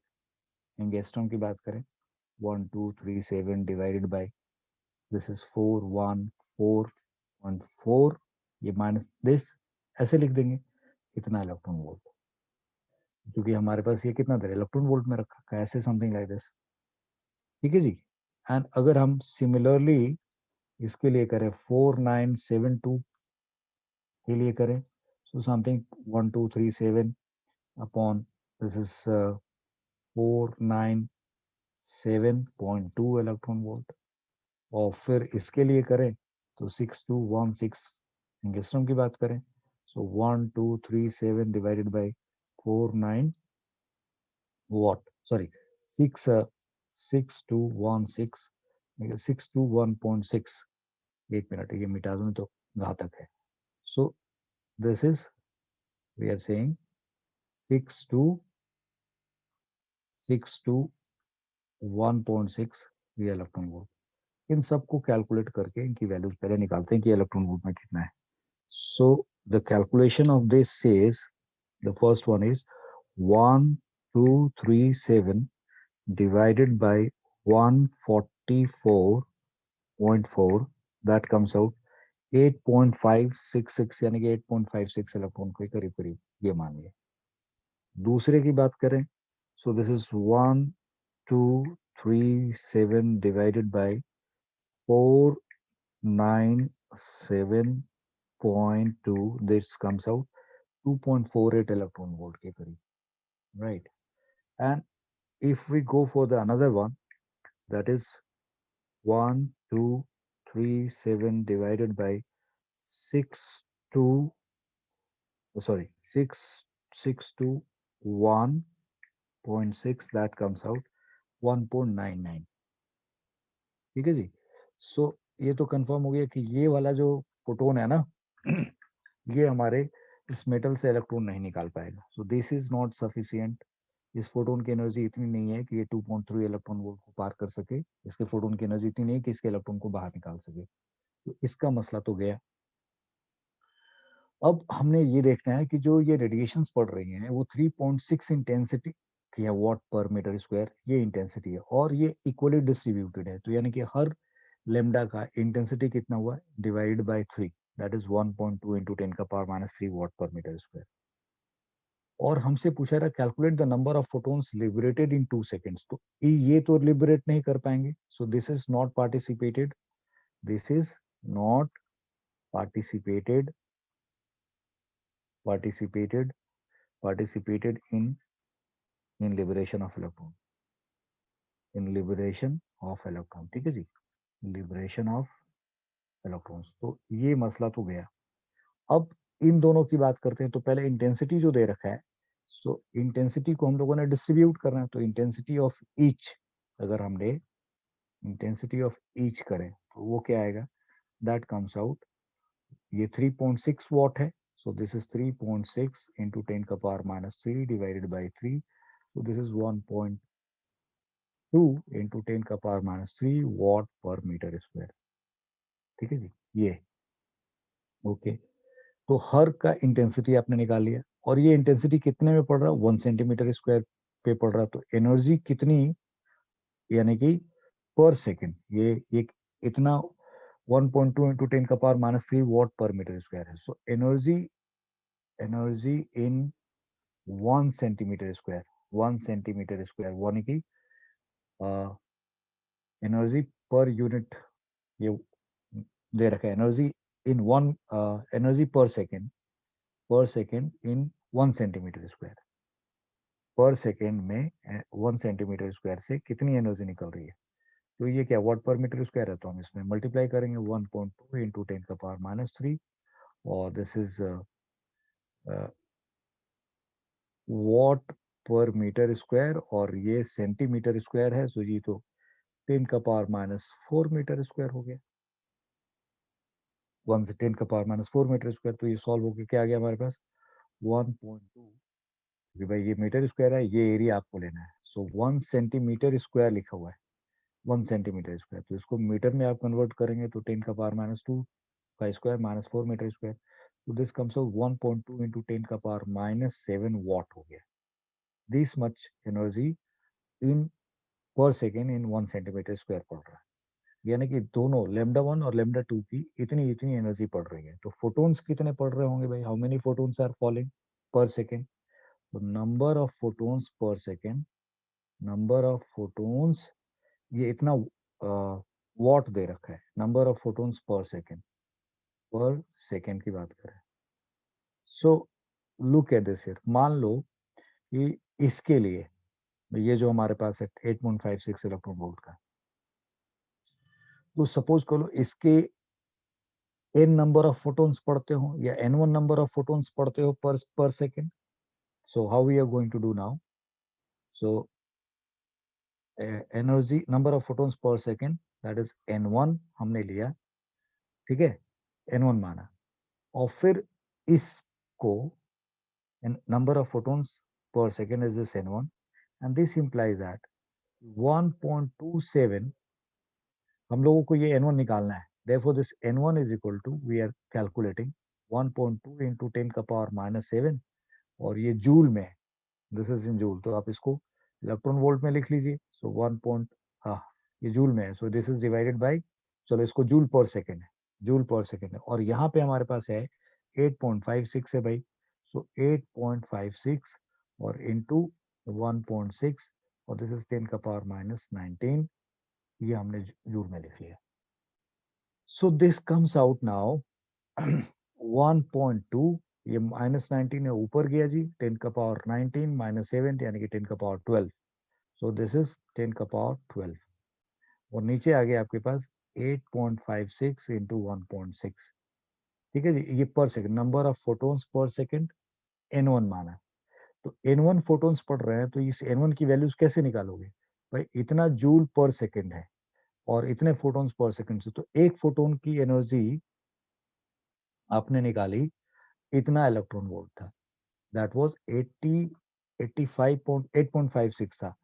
एंगस्ट्रॉम की बात करें, 1237 डिवाइडेड बाय दिस इज 4144, ये माइनस दिस, ऐसे लिख देंगे कितना इलेक्ट्रॉन वोल्ट, क्योंकि हमारे पास ये कितना देर इलेक्ट्रॉन वोल्ट में रखा है, ऐसे समथिंग लाइक दिस, ठीक है जी। एंड अगर हम सिमिलरली इसके लिए करें 4972 के लिए करें, so something 1237 upon this is 497.2 electron volt. और फिर इसके लिए करें तो 6216 एंगस्ट्रॉम की बात करें, so 1237 divided by 49 watt, sorry 661.6, एक मिनट ये मिटा दूं तो घातक है। So this is, we are saying 621.6 ये इलेक्ट्रॉन वोल्ट। इन सबको कैलकुलेट करके इनकी वैल्यूज पहले निकालते हैं कि इलेक्ट्रॉन वोल्ट में कितना है। So the calculation of this says the first one is 1237 divided by 144.4, that comes out 8.566, यानी कि 8.56 इलेक्ट्रॉन के करीब करीब ये मान लिया। दूसरे की बात करें, so this is 1237 divided by 497.2, this comes out 2.48 electron volt के करीब, right? And if we go for the another one, that is 1237 divided by 621.6 0.6 that comes out 1.99। ठीक है जी। सो ये तो कंफर्म हो गया कि ये वाला जो फोटोन है ना ये हमारे इस मेटल से इलेक्ट्रॉन नहीं निकाल पाएगा। सो दिस इज नॉट सफिशिएंट। इस फोटोन की एनर्जी इतनी नहीं है कि ये 2.3 इलेक्ट्रॉन वोल्ट को पार कर सके। इसके फोटोन की एनर्जी इतनी नहीं है कि इसके इलेक्ट्रॉन को बाहर निकाल सके। तो इसका मसला तो गया। अब हमने ये देखना है कि जो ये रेडिएशंस पड़ रही हैं वो 3.6 इंटेंसिटी की है वॉट पर मीटर स्क्वायर, ये इंटेंसिटी है और ये इक्वली डिस्ट्रीब्यूटेड है। तो यानी कि हर लेमडा का इंटेंसिटी कितना हुआ divided by 3, that is 1.2 into 10⁻³ what पर मीटर स्क्वायर। और हमसे पूछा रहा calculate the number of photons liberated in 2 seconds. तो ये तो लिबरेट नहीं कर पाएंगे। सो this is not participated, this is not participated participated participated in liberation of electron, in liberation of electron। ठीक है जी, liberation of electrons। तो ये मसला तो गया। अब इन दोनों की बात करते हैं। तो पहले इंटेंसिटी जो दे रखा है, सो इंटेंसिटी को हम लोगों ने डिस्ट्रीब्यूट करना है। तो इंटेंसिटी ऑफ ईच अगर हम ले इंटेंसिटी ऑफ ईच करें तो वो क्या आएगा, दैट कम्स आउट, ये 3.6 वॉट है। So this is 3.6 into 10⁻³ divided by 3. So this is 1.2 into 10⁻³ watt per meter square। ठीक है जी, ये ओके। तो हर का इंटेंसिटी आपने निकाल लिया और ये इंटेंसिटी कितने में पड़ रहा है, 1 सेंटीमीटर स्क्वायर पे पड़ रहा है। तो एनर्जी कितनी, यानी कि पर सेकेंड ये इतना 1.2 into 10⁻³ वॉट पर मीटर स्क्वायर है। So energy in 1 centimetre square, 1 centimetre square यानी कि एनर्जी पर यूनिट ये दे रखा है। एनर्जी इन वन एनर्जी पर सेकेंड इन 1 सेंटीमीटर स्क्वायर, पर सेकेंड में 1 सेंटीमीटर स्क्वायर से कितनी एनर्जी निकल रही है। तो ये क्या वॉट पर मीटर स्क्वायर है, तो हम इसमें मल्टीप्लाई करेंगे 1.2 इंटू 10⁻³ और दिस इज वॉट पर मीटर स्क्वायर और ये सेंटीमीटर स्क्वायर है। सो जी तो 10⁻⁴ मीटर स्क्वायर हो गया, 1 से 10⁻⁴ मीटर स्क्वायर। तो ये सॉल्व होकर क्या आ गया हमारे पास 1.2, क्योंकि भाई ये मीटर स्क्वायर है, ये एरिया आपको लेना है। सो 1 सेंटीमीटर स्क्वायर लिखा हुआ है, 1 सेंटीमीटर स्क्वायर। तो इसको मीटर में आप कन्वर्ट करेंगे तो 10⁻² का स्क्वायर -4 मीटर स्क्वायर। तो this comes out 1.2 into 10⁻⁷ what हो गया। दिस मच एनर्जी इन पर सेकेंड इन 1 सेंटीमीटर स्क्वायर पड़ रहा है। यानी कि दोनों λ1 और λ2 की इतनी इतनी एनर्जी पड़ रही है। तो फोटोन्स कितने पड़ रहे होंगे भाई, how many photons are falling per second. तो number of photons per second, number of photons ये इतना वॉट दे रखा है, number of photons per second की बात करें। So look at this here, मान लो कि इसके लिए ये जो हमारे पास है 8.56 इलेक्ट्रॉन वोल्ट का, तो सपोज करो इसके n नंबर ऑफ फोटोन्स पढ़ते हो या n1 नंबर ऑफ फोटोन्स पढ़ते हो per second. So how we are going to do now, so energy number of photons per second that is n1 हमने लिया, ठीक है, n1 माना, और फिर इसको number of photons per second is this n1 and this implies that 1.27 हम लोगों को ये n1 निकालना है। Therefore, this n1 is equal to, we are calculating 1.2 into 10⁻⁷ और ये जूल में, दिस इज इन जूल, तो आप इसको इलेक्ट्रॉन वोल्ट में लिख लीजिए। सो 1 पॉइंट, हाँ ये जूल में है, so this is divided by, चलो इसको जूल पर सेकेंड है, जूल पर सेकेंड है, और यहाँ पे हमारे पास है 8.56 है भाई। सो 8.56 और इंटू 1.6 और दिस इज 10⁻⁹, ये हमने जूल में लिख लिया। So this comes out now 1.2, ये -19 है, ऊपर गया जी 10⁻⁹ -7 यानी कि 10⁻12। सो दिस इज 10⁻12 और नीचे आ गया आपके पास 8.56 इंटू 1.6। ठीक है जी, ये पर second, number of photons per second n1 माना। तो n1 फोटॉन्स पड़ रहे हैं, तो इस n1 की वैल्यूज कैसे निकालोगे भाई? इतना जूल पर सेकेंड है और इतने फोटॉन्स पर सेकेंड से, तो एक फोटोन की एनर्जी आपने निकाली, इतना इलेक्ट्रॉन वोल्ट था, दैट वाज 8.56 था।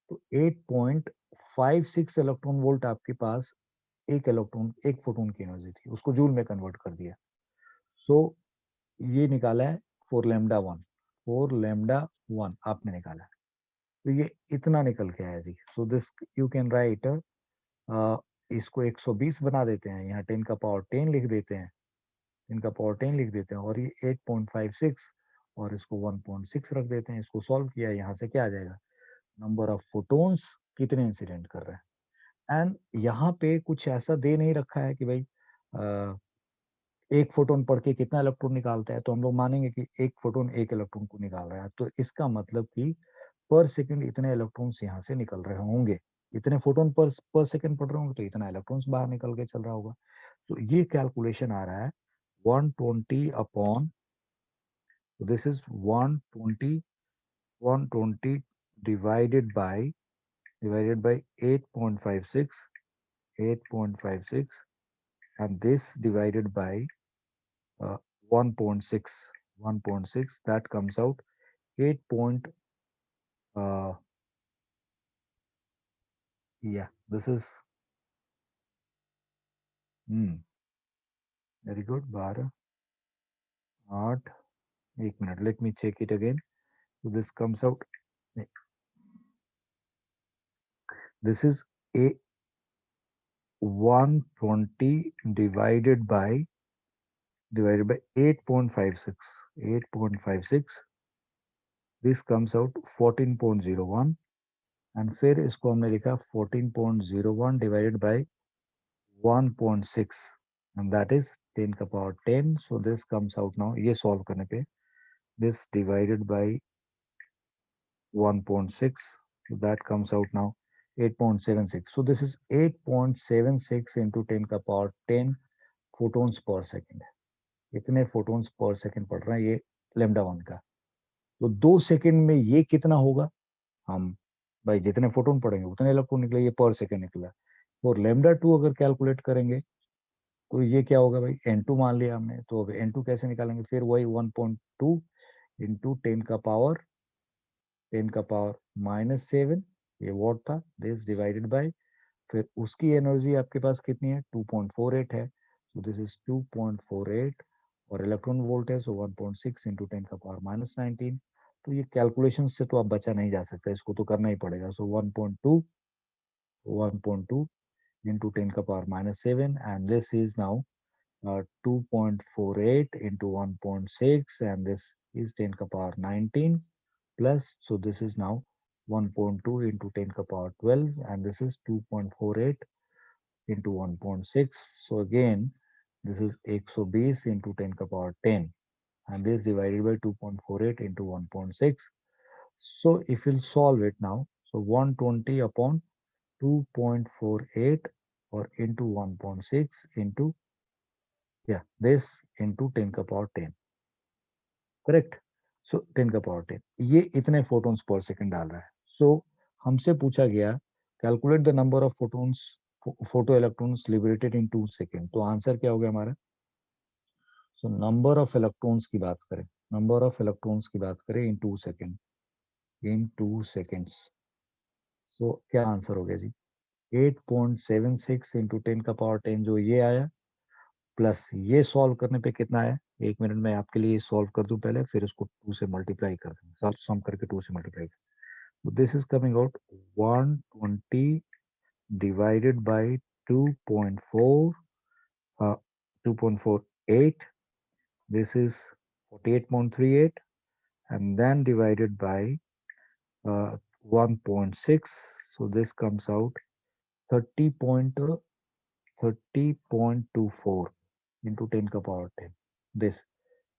तो 8.56 इलेक्ट्रॉन वोल्ट आपके पास एक फोटोन की एनर्जी थी, उसको जूल में कन्वर्ट कर दिया। सो ये निकाला है फोर लैम्डा वन आपने निकाला है, तो ये इतना निकल के आया जी। So this you can write, इसको 120 बना देते हैं, यहाँ 10 का पावर 10 लिख देते हैं, 10 का पावर 10 लिख देते हैं, और ये 8.56 और इसको 1.6 रख देते हैं। इसको सॉल्व किया, यहाँ से क्या आ जाएगा, नंबर ऑफ फोटोन्स कितने इंसिडेंट कर रहे हैं। एंड यहाँ पे कुछ ऐसा दे नहीं रखा है कि भाई एक फोटोन पढ़ के कितना इलेक्ट्रॉन निकालता है, तो हम लोग मानेंगे कि एक फोटोन एक इलेक्ट्रॉन को निकाल रहा है, तो इसका मतलब कि पर सेकंड इतने इलेक्ट्रॉन्स यहाँ से निकल रहे होंगे, इतने फोटोन पर सेकंड पढ़ रहे होंगे, तो इतना इलेक्ट्रॉन्स बाहर निकल के चल रहा होगा। तो ये कैलकुलेशन आ रहा है 120 upon, this is 120 divided by 8.56, and this divided by 1.6, that comes out 8 point, yeah, this is very good, 12, 8, 1 minute, let me check it again. So this comes out, this is a 120 divided by 8.56, this comes out 14.01, and फिर इसको हमने लिखा 14.01 divided by 1.6, and that is 10 का power 10. So this comes out now, ये solve करने पे, this divided by 1.6, so that comes out now 8.76. So this is 8.76 into 10 का power 10 photons per second. इतने photons per second पढ़ रहे हैं ये lambda 1 का। तो 2 सेकंड में ये कितना होगा, हम भाई जितने फोटोन पढ़ेंगे उतने इलेक्ट्रॉन निकले, ये पर सेकंड निकला। और लैम्डा 2 अगर कैलकुलेट करेंगे तो ये क्या होगा भाई, n2 मान लिया हमने, तो अब n2 कैसे निकालेंगे, फिर वही 1.2 इंटू 10 का पावर -7, ये वॉट था, दिस डिवाइडेड बाय, फिर उसकी एनर्जी आपके पास कितनी है, 2.48 है, सो दिस इज 2.48, और इलेक्ट्रॉन वोल्ट है, सो 1.6 इंटू 10 का पावर -19। तो ये कैलकुलेशन से तो आप बचा नहीं जा सकता, इसको तो करना ही पड़ेगा। सो 1.2 into 10 का power -7, and this is now 2.48 into 1.6, and this is 10 ka power 19 plus, so this is now 1.2 into 10 ka power 12, and this is 2.48 into 1.6. So again, this is 120 into 10 ka power 10, and this divided by 2.48 into 1.6. So if you'll solve it now, so 120 upon 2.48 or into 1.6 into, yeah, this into 10 का power 10, correct. सो 10 का power 10, ये इतने photons per second डाल रहा है। सो हमसे पूछा गया calculate the number of photons, photo electrons liberated in 2 second, तो आंसर क्या हो गया हमारा। सो नंबर ऑफ इलेक्ट्रॉन्स की बात करें, नंबर ऑफ इलेक्ट्रॉन्स की बात करें इन 2 सेकंड, इन 2 सेकंड्स, सो क्या आंसर हो गया जी, 8.76 इंटू 10 का पावर 10 जो ये आया, प्लस ये सॉल्व करने पे कितना आया, 1 मिनट में आपके लिए सॉल्व कर दूं पहले, फिर इसको 2 से मल्टीप्लाई कर दें, सम करके 2 से मल्टीप्लाई कर, तो this is coming out 120 divided by 2.4, 2.48, this is 48.38, and then divided by 1.6, so this comes out 30.24 into 10 का पावर 10, this,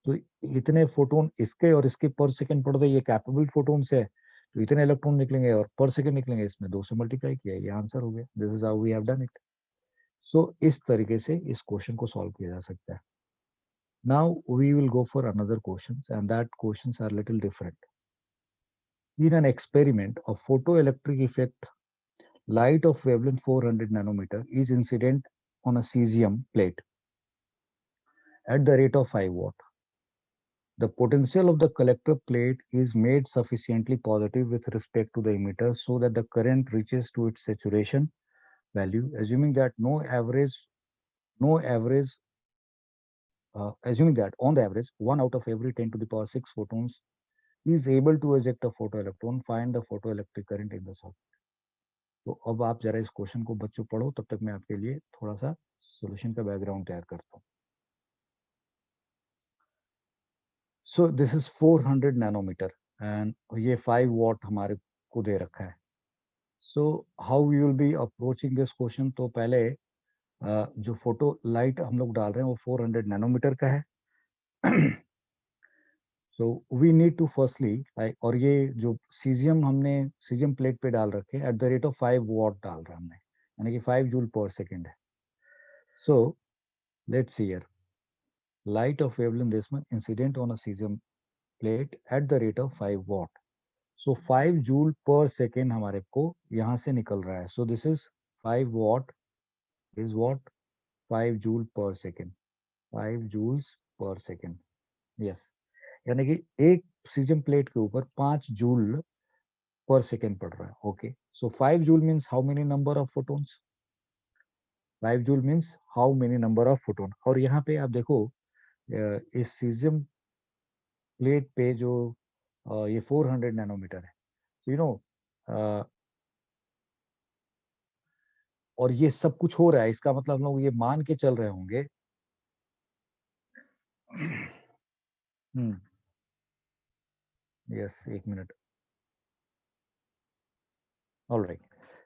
तो इतने फोटोन इसके और इसके पर सेकंड पढ़ दो, ये कैपेबल फोटोन से है, तो इतने इलेक्ट्रॉन निकलेंगे और पर सेकंड निकलेंगे, इसमें 2 से मल्टीप्लाई किया, ये आंसर हो गया। This is how we have done it. So इस तरीके से इस क्वेश्चन को सॉल्व किया जा सकता है। Now we will go for another questions, and that questions are little different. In an experiment of photoelectric effect, light of wavelength 400 nanometer is incident on a cesium plate at the rate of 5 watt. The potential of the collector plate is made sufficiently positive with respect to the emitter so that the current reaches to its saturation value, assuming that assuming that on the average 1 out of every 10 to the power 6 photons is able to eject a photoelectron, find the photoelectric current in the socket. तो अब आप जरा इस question को बच्चों पढ़ो, तब तक मैं आपके लिए थोड़ा सा सॉल्यूशन का बैकग्राउंड तैयार करता हूँ. So this is 400 nanometre and ये 5 वॉट हमारे को दे रखा है. So how we will be approaching this question? तो पहले जो फोटो लाइट हम लोग डाल रहे हैं वो 400 नैनोमीटर का है. So we need to firstly, और ये जो सीजियम हमने सीजियम प्लेट पे डाल रखे at the rate of 5 what डाल रहे हैं हमने, यानी कि 5 जूल पर सेकेंड है. So let's see here. Light of wavelength this one incident on a cesium plate at the rate of 5 watt. So 5 joule per second हमारे को यहाँ से निकल रहा है. So this is 5 watt is what? 5 joule per second. 5 joules per second. Yes. यानी कि एक सीजियम प्लेट के ऊपर 5 जूल पर सेकेंड पड़ रहा है. Okay. So 5 joule means how many number of photons? 5 joule means how many number of photon. और यहाँ पे आप देखो इस सीजियम प्लेट पे जो ये 400 नैनोमीटर है, यू नो, और ये सब कुछ हो रहा है, इसका मतलब हम लोग ये मान के चल रहे होंगे. यस, एक मिनट. ऑलराइट.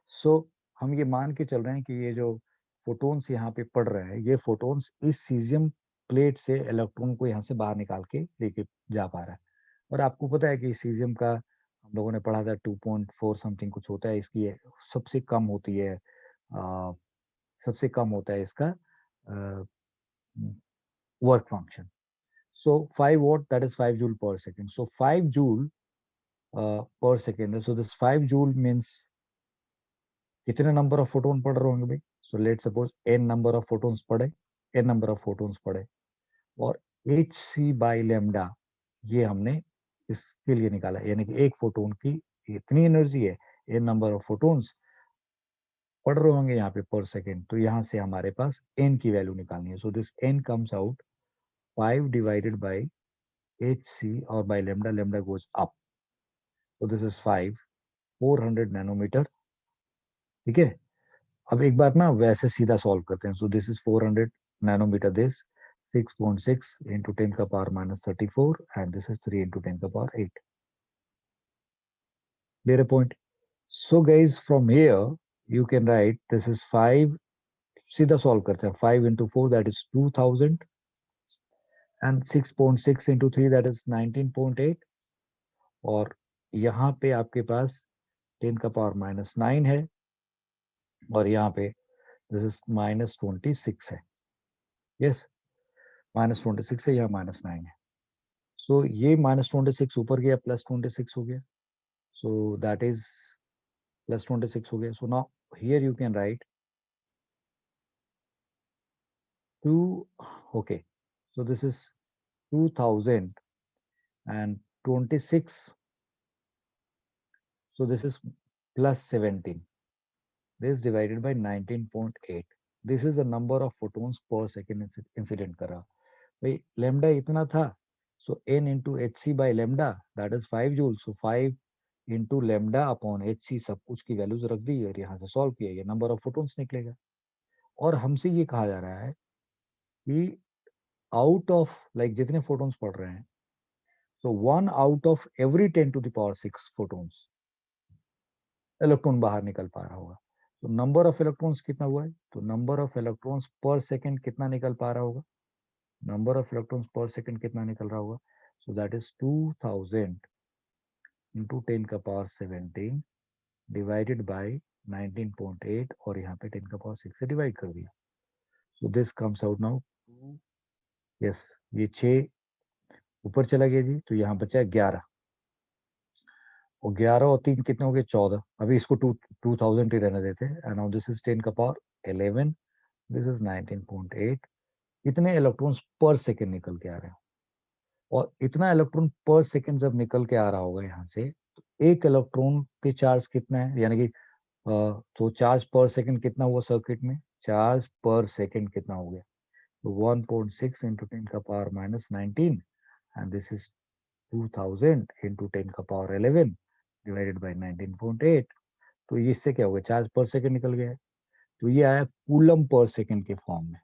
सो हम ये मान के चल रहे हैं कि ये जो फोटोन्स यहाँ पे पड़ रहे हैं, ये फोटोन्स इस सीजियम प्लेट से इलेक्ट्रॉन को यहाँ से बाहर निकाल के लेके जा पा रहा है. और आपको पता है कि सीजियम का हम लोगों ने पढ़ा था 2.4 समथिंग कुछ होता है, इसकी सबसे कम होती है, सबसे कम होता है इसका work function. So 5 watt that is 5 joule per second. So 5 joule per second. So this 5 joule means कितने नंबर ऑफ फोटोन पढ़ रहे होंगे भाई? So let suppose n number of photons पढ़े, n नंबर ऑफ फोटोन्स पढ़े, और hc by lambda ये हमने इसके लिए निकाला, यानी कि एक फोटोन की इतनी एनर्जी है, n नंबर ऑफ फोटोन्स पढ़ रहे होंगे यहाँ पे पर सेकेंड, तो यहाँ से हमारे पास n की वैल्यू निकालनी है. So this n comes out 5 divided by hc और by lambda, lambda goes up. So this is 400 nanometre. ठीक है. अब एक बार ना वैसे सीधा सॉल्व करते हैं. So this is 400 nanometre, this 6.6 into 10 का power -34 and this is 3 into 10 का power 8. Clear a point? So guys, from here you can write this is 5, सीधा सॉल्व करते हैं. 5 into 4 that is 2000 and 6.6 into 3 that is 19.8. और यहाँ पे आपके पास 10 का पावर -9 है, और यहाँ पे दिस इज -26 है. यस, -26 है, यहाँ -9 है. सो ये -26 ऊपर गया, +26 हो गया. सो दैट इज +26 हो गया. So now here you can right 2. Okay. So this is 2000 and 26. So this is +17. This divided by 19.8. This is the number of photons per second incident कर रहा. भाई lambda इतना था, so n into hc by lambda that is 5 joules. So 5 into lambda upon hc, सब कुछ की values रख दी और यहाँ से सॉल्व किया, ये नंबर ऑफ फोटोन्स निकलेगा. और हमसे ये कहा जा रहा है कि आउट ऑफ लाइक जितने फोटोन्स पढ़ रहे हैं, so 1 out of every 10 to the power 6 photons electron बाहर निकल पा रहा होगा. तो नंबर ऑफ इलेक्ट्रॉन्स कितना हुआ है? तो नंबर ऑफ इलेक्ट्रॉन्स पर सेकंड कितना निकल पा रहा होगा? नंबर ऑफ इलेक्ट्रॉन्स पर सेकंड कितना निकल रहा होगा? सो दैट इज 2000 into 10 का पावर 17 डिवाइडेड बाय 19.8, और यहाँ पे 10 का पावर 6 से डिवाइड कर दिया. सो this comes out now. Yes, ये 6 ऊपर चला गया जी, तो यहाँ बचा 11. और 11 और 3 कितने हो गए 14। अभी इसको 2000 ही रहने देते हैं। एंड नाउ दिस इज 10 का पावर 11, दिस इज 19.8। इतने इलेक्ट्रॉन्स पर सेकेंड निकल के आ रहे हैं। और इतना इलेक्ट्रॉन पर सेकेंड जब निकल के आ रहा होगा यहाँ से, तो एक इलेक्ट्रॉन पे चार्ज कितना है, यानी कि तो चार्ज पर सेकेंड कितना हुआ सर्किट में, चार्ज पर सेकेंड कितना हो गया, तो 1.6 इंटू 10 का power -19, and this is 2000 into 10 का पावर 11 डिवाइडेड बाई 19.8। तो इससे क्या हो गया, चार्ज पर सेकेंड निकल गया है। तो ये आया कूलम पर सेकेंड के फॉर्म में,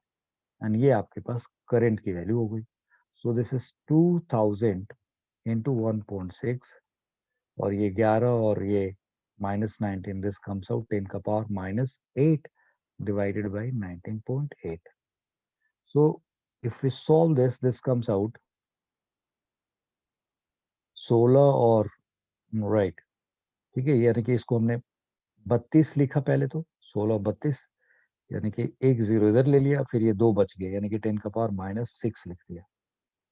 एंड ये आपके पास करंट की वैल्यू हो गई। सो दिस इज 2000 इंटू 1.6, और ये 11 और ये -19, दिस कम्स आउट 10 का power -8 divided by 19.8. So if we solve this, this comes out 16 और right, ठीक है, यानी कि इसको हमने 32 लिखा पहले, तो 16 32, यानी कि एक जीरो इधर ले लिया, फिर ये 2 बच गए, यानी कि 10 का पावर -6 लिख दिया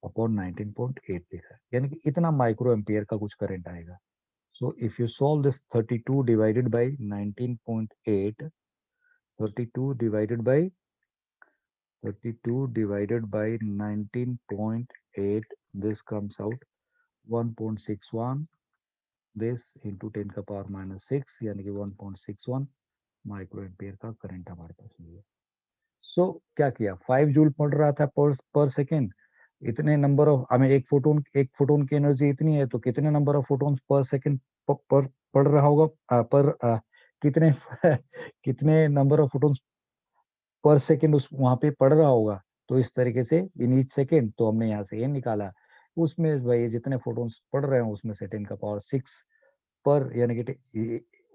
अपॉन 19.8 लिखा, यानी कि इतना माइक्रो एम्पियर का कुछ करंट आएगा। So if you solve this 32 divided by 19.8, 32 divided by 19.8, this comes out 1.61, this into 10 का पावर -6, यानी कि 1.61 माइक्रो एम्पियर का करंट हमारे पास मिल गया। सो क्या किया, 5 जूल पड़ रहा था पर सेकेंड, इतने नंबर ऑफ, हमें एक फोटोन की एनर्जी इतनी है, तो कितने number of photons per second पर पड़ रहा होगा, कितने कितने number of photons per second उस वहां पे पड़ रहा होगा। तो इस तरीके से इन ईच सेकेंड, तो हमने यहाँ से ये निकाला, उसमें भाई जितने फोटोन्स पड़ रहे हैं उसमें से 10 का पावर 6 पर, यानी कि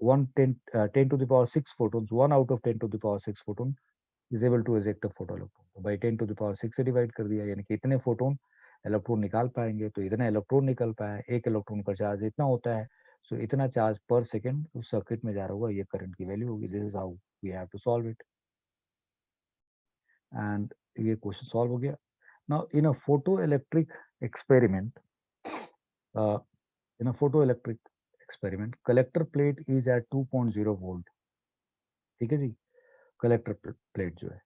10 to the power 6 photons, 1 out of 10 to the power 6 photon is able to eject a photo electron. तो बाई 10 टू द पावर 6 से डिवाइड कर दिया, यानी कि इतने फोटोन इलेक्ट्रॉन निकाल पाएंगे, तो इतना इलेक्ट्रॉन निकल पाया, एक इलेक्ट्रॉन का चार्ज इतना होता है, सो इतना चार्ज पर सेकेंड उस सर्किट में जा रहा होगा, ये करंट की वैल्यू होगी। This is how we have to solve it, and ये क्वेश्चन सॉल्व हो गया। Now in a photo electric experiment, in a photoelectric experiment, collector plate is at 2.0 volt, ठीक है जी, कलेक्टर प्लेट जो है,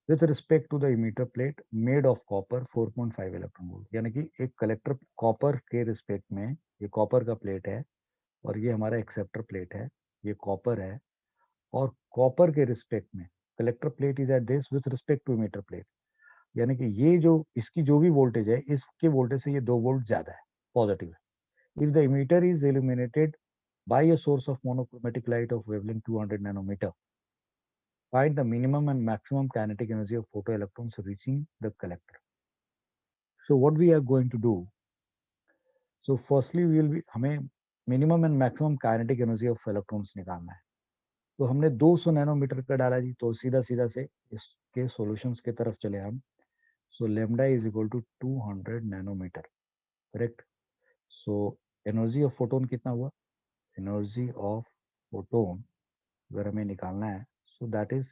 with respect to the emitter plate made of copper 4.5 electron volt, यानी कि एक कलेक्टर कॉपर के रिस्पेक्ट में, ये कॉपर का प्लेट है और ये हमारा एक्सेप्टर प्लेट है, ये कॉपर है, और कॉपर के रिस्पेक्ट में collector plate is at this with respect to emitter plate, यानी कि ये जो इसकी जो भी वोल्टेज है, इसके वोल्टेज से ये 2 वोल्ट ज्यादा है, पॉजिटिव है। If the emitter is illuminated by a source of monochromatic light of wavelength 200 nanometer, find the minimum and maximum kinetic energy of photoelectrons reaching the collector. So what we are going to do? So firstly we will be, हमें minimum and maximum kinetic energy of electrons निकालना है। तो हमने 200 nanometre का डाला जी, तो सीधा सीधा से इसके सॉल्यूशंस की तरफ चले हम। सो lambda is equal to 200 nanometre, correct. So energy of photon कितना हुआ, एनर्जी ऑफ फोटोन अगर हमें निकालना है, so that is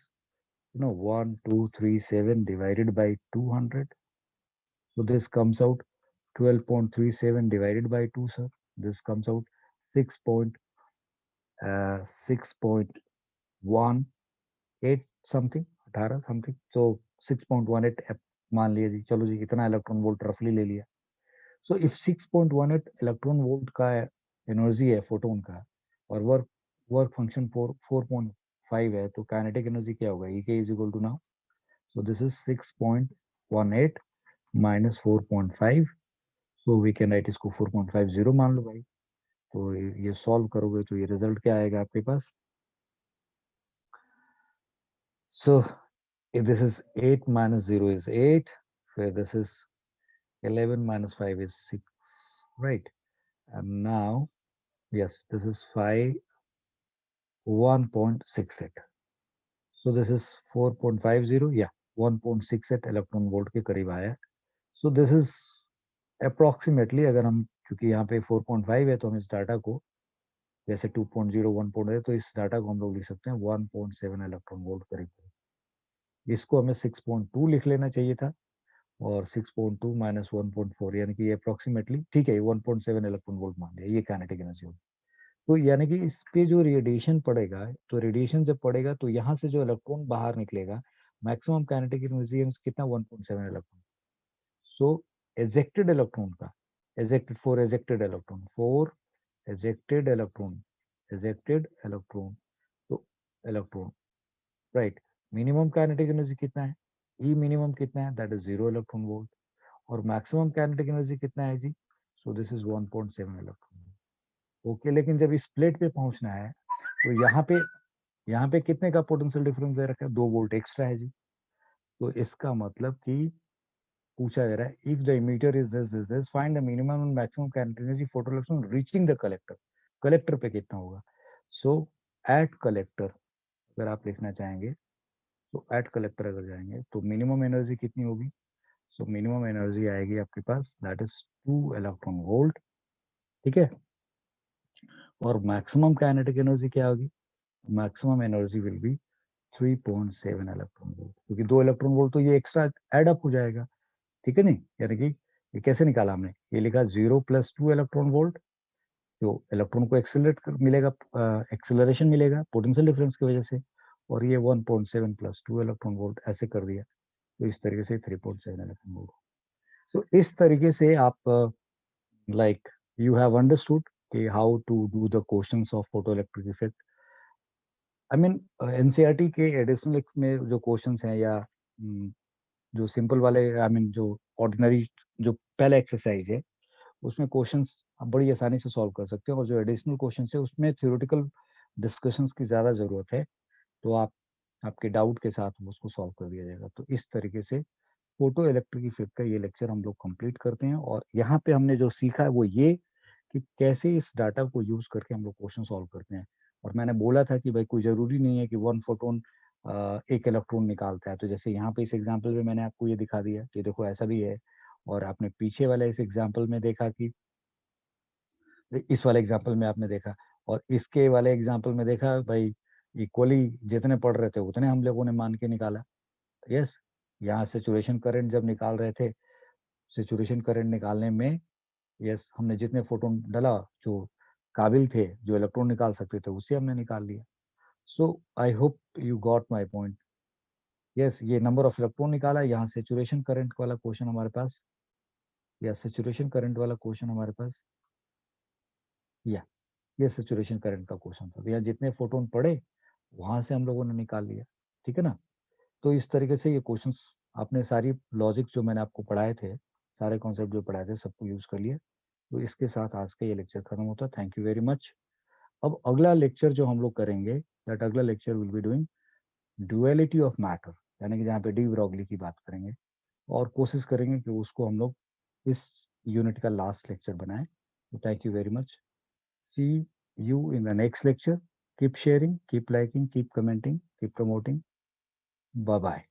1237 divided by 200, so this comes out 12.37 divided by 2, sir, this comes out 6.18 something, 18 something, so 6.18 मान लिया जी, चलो जी इतना इलेक्ट्रॉन वोल्ट रफली ले लिया। सो इफ 6.18 इलेक्ट्रॉन वोल्ट का एनर्जी है फोटोन का, और वर्क फंक्शन 4.5 है, तो काइनेटिक एनर्जी क्या होगा, E k is equal to now, so this is 6.18 minus 4.5, so we can write इसको 4.50 मान लो भाई। तो ये सॉल्व करोगे तो ये रिजल्ट क्या आएगा आपके पास, so if this is 8 minus 0 is 8, फिर this is 11 minus 5 is 6, right, and now yes, this is 1.68, so this is 4.50, yeah, 1.68 electron volt के करीब आया। सो दिस इज अप्रोक्सीमेटली, अगर हम, क्योंकि यहाँ पे 4.5 है, तो हम इस डाटा को जैसे 2.0 1.8, तो इस डाटा को हम लोग लिख सकते हैं 1.7 इलेक्ट्रॉन वोल्ट करीब। इसको हमें 6.2 लिख लेना चाहिए था, और 6.2 माइनस 1.4, यानी कि ये अप्रोक्सीमेटली ठीक है, 1.7 इलेक्ट्रॉन वोल्ट मान लिया, ये काइनेटिक एनर्जी होगी। तो यानी कि इस पे जो रेडिएशन पड़ेगा, तो रेडिएशन जब पड़ेगा तो यहाँ से जो इलेक्ट्रॉन बाहर निकलेगा, मैक्सिमम काइनेटिक एनर्जी कितना 1.7 इलेक्ट्रॉन। सो एजेक्टेड इलेक्ट्रॉन का, ejected for ejected electron, for ejected electron, ejected electron, तो electron, right, minimum kinetic energy कितना है, ई मिनिमम कितना है, दैट इज 0 इलेक्ट्रॉन वोल्ट, और मैक्सिमम काइनेटिक एनर्जी कितना है जी, so this is 1.7 electron volt. Okay, लेकिन जब इस प्लेट पे पहुंचना है तो यहाँ पे कितने का पोटेंशियल डिफरेंस दे रखा है, 2 वोल्ट एक्स्ट्रा है जी। तो इसका मतलब कि पूछा जा रहा है, if the emitter is this find the minimum and maximum kinetic energy photoelectron reaching the collector, collector पे कितना होगा। सो एट कलेक्टर अगर आप लिखना चाहेंगे, तो एट कलेक्टर अगर जाएंगे तो मिनिमम एनर्जी कितनी होगी, सो मिनिमम एनर्जी आएगी आपके पास, दैट इज 2 इलेक्ट्रॉन वोल्ट, ठीक है। और मैक्सिमम काइनेटिक एनर्जी क्या होगी, maximum energy will be 3.7 electron volt, क्योंकि 2 इलेक्ट्रॉन वोल्ट तो ये एक्स्ट्रा एड अप हो जाएगा, ठीक है नहीं, यानी कि ये कैसे निकाला हमने, ये लिखा 0 + 2 इलेक्ट्रॉन वोल्ट, तो इलेक्ट्रॉन को मिलेगा, एक्सेलरेशन मिलेगा पोटेंशियल डिफरेंस की वजह से, और ये 1.7 + 2 इलेक्ट्रॉन वोल्ट ऐसे कर दिया, तो इस तरीके से 3.7 इलेक्ट्रॉन वोल्ट। तो इस तरीके से आप लाइक यू हैव अंडरस्टूड कि how to do the questions of photoelectric effect. I mean NCERT के एडिशनल में जो क्वेश्चंस हैं, या जो सिंपल वाले, आई मीन जो ऑर्डिनरी जो पहला एक्सरसाइज है, उसमें क्वेश्चंस आप बड़ी आसानी से सॉल्व कर सकते हो, और जो एडिशनल क्वेश्चंस है उसमें थ्योरेटिकल डिस्कशंस की ज़्यादा ज़रूरत है, तो आप आपके डाउट के साथ उसको सॉल्व कर दिया जाएगा। तो इस तरीके से फोटो इलेक्ट्रिक इफेक्ट का ये लेक्चर हम लोग कंप्लीट करते हैं, और यहाँ पे हमने जो सीखा है वो ये कि कैसे इस डाटा को यूज करके हम लोग क्वेश्चन सॉल्व करते हैं। और मैंने बोला था कि भाई कोई जरूरी नहीं है कि 1 फोटोन 1 इलेक्ट्रॉन निकालता है, तो जैसे यहाँ पे इस एग्जाम्पल में मैंने आपको ये दिखा दिया कि देखो ऐसा भी है, और आपने पीछे वाले इस एग्जाम्पल में देखा कि इस वाले एग्जाम्पल में आपने देखा, और इसके वाले एग्जाम्पल में देखा भाई इक्वली जितने पढ़ रहे थे उतने हम लोगों ने मान के निकाला। यस, यहाँ सेचुरेशन करंट जब निकाल रहे थे, सेचुरेशन करंट निकालने में यस हमने जितने फोटोन डाला जो काबिल थे, जो इलेक्ट्रॉन निकाल सकते थे, उससे हमने निकाल लिया। So I hope you got my point. Yes, ये नंबर ऑफ इलेक्ट्रॉन निकाला, यहाँ सेचुरेशन करंट वाला क्वेश्चन हमारे पास, या सेचुरेशन करंट वाला क्वेश्चन हमारे पास, या ये सेचुरेशन करंट का क्वेश्चन था, तो यहाँ जितने फोटोन पड़े वहां से हम लोगों ने निकाल लिया, ठीक है ना। तो इस तरीके से ये क्वेश्चंस आपने सारी लॉजिक जो मैंने आपको पढ़ाए थे, सारे कॉन्सेप्ट जो पढ़ाए थे सबको यूज कर लिया। तो इसके साथ आज का ये लेक्चर खत्म होता है। Thank you very much. अब अगला लेक्चर जो हम लोग करेंगे, दैट अगला lecture will be doing duality of matter, यानी कि जहाँ पे डी ब्रॉगली की बात करेंगे, और कोशिश करेंगे कि उसको हम लोग इस यूनिट का लास्ट लेक्चर बनाएं। तो thank you very much. See you in the next lecture. Keep sharing, keep liking, keep commenting, keep promoting. Bye bye.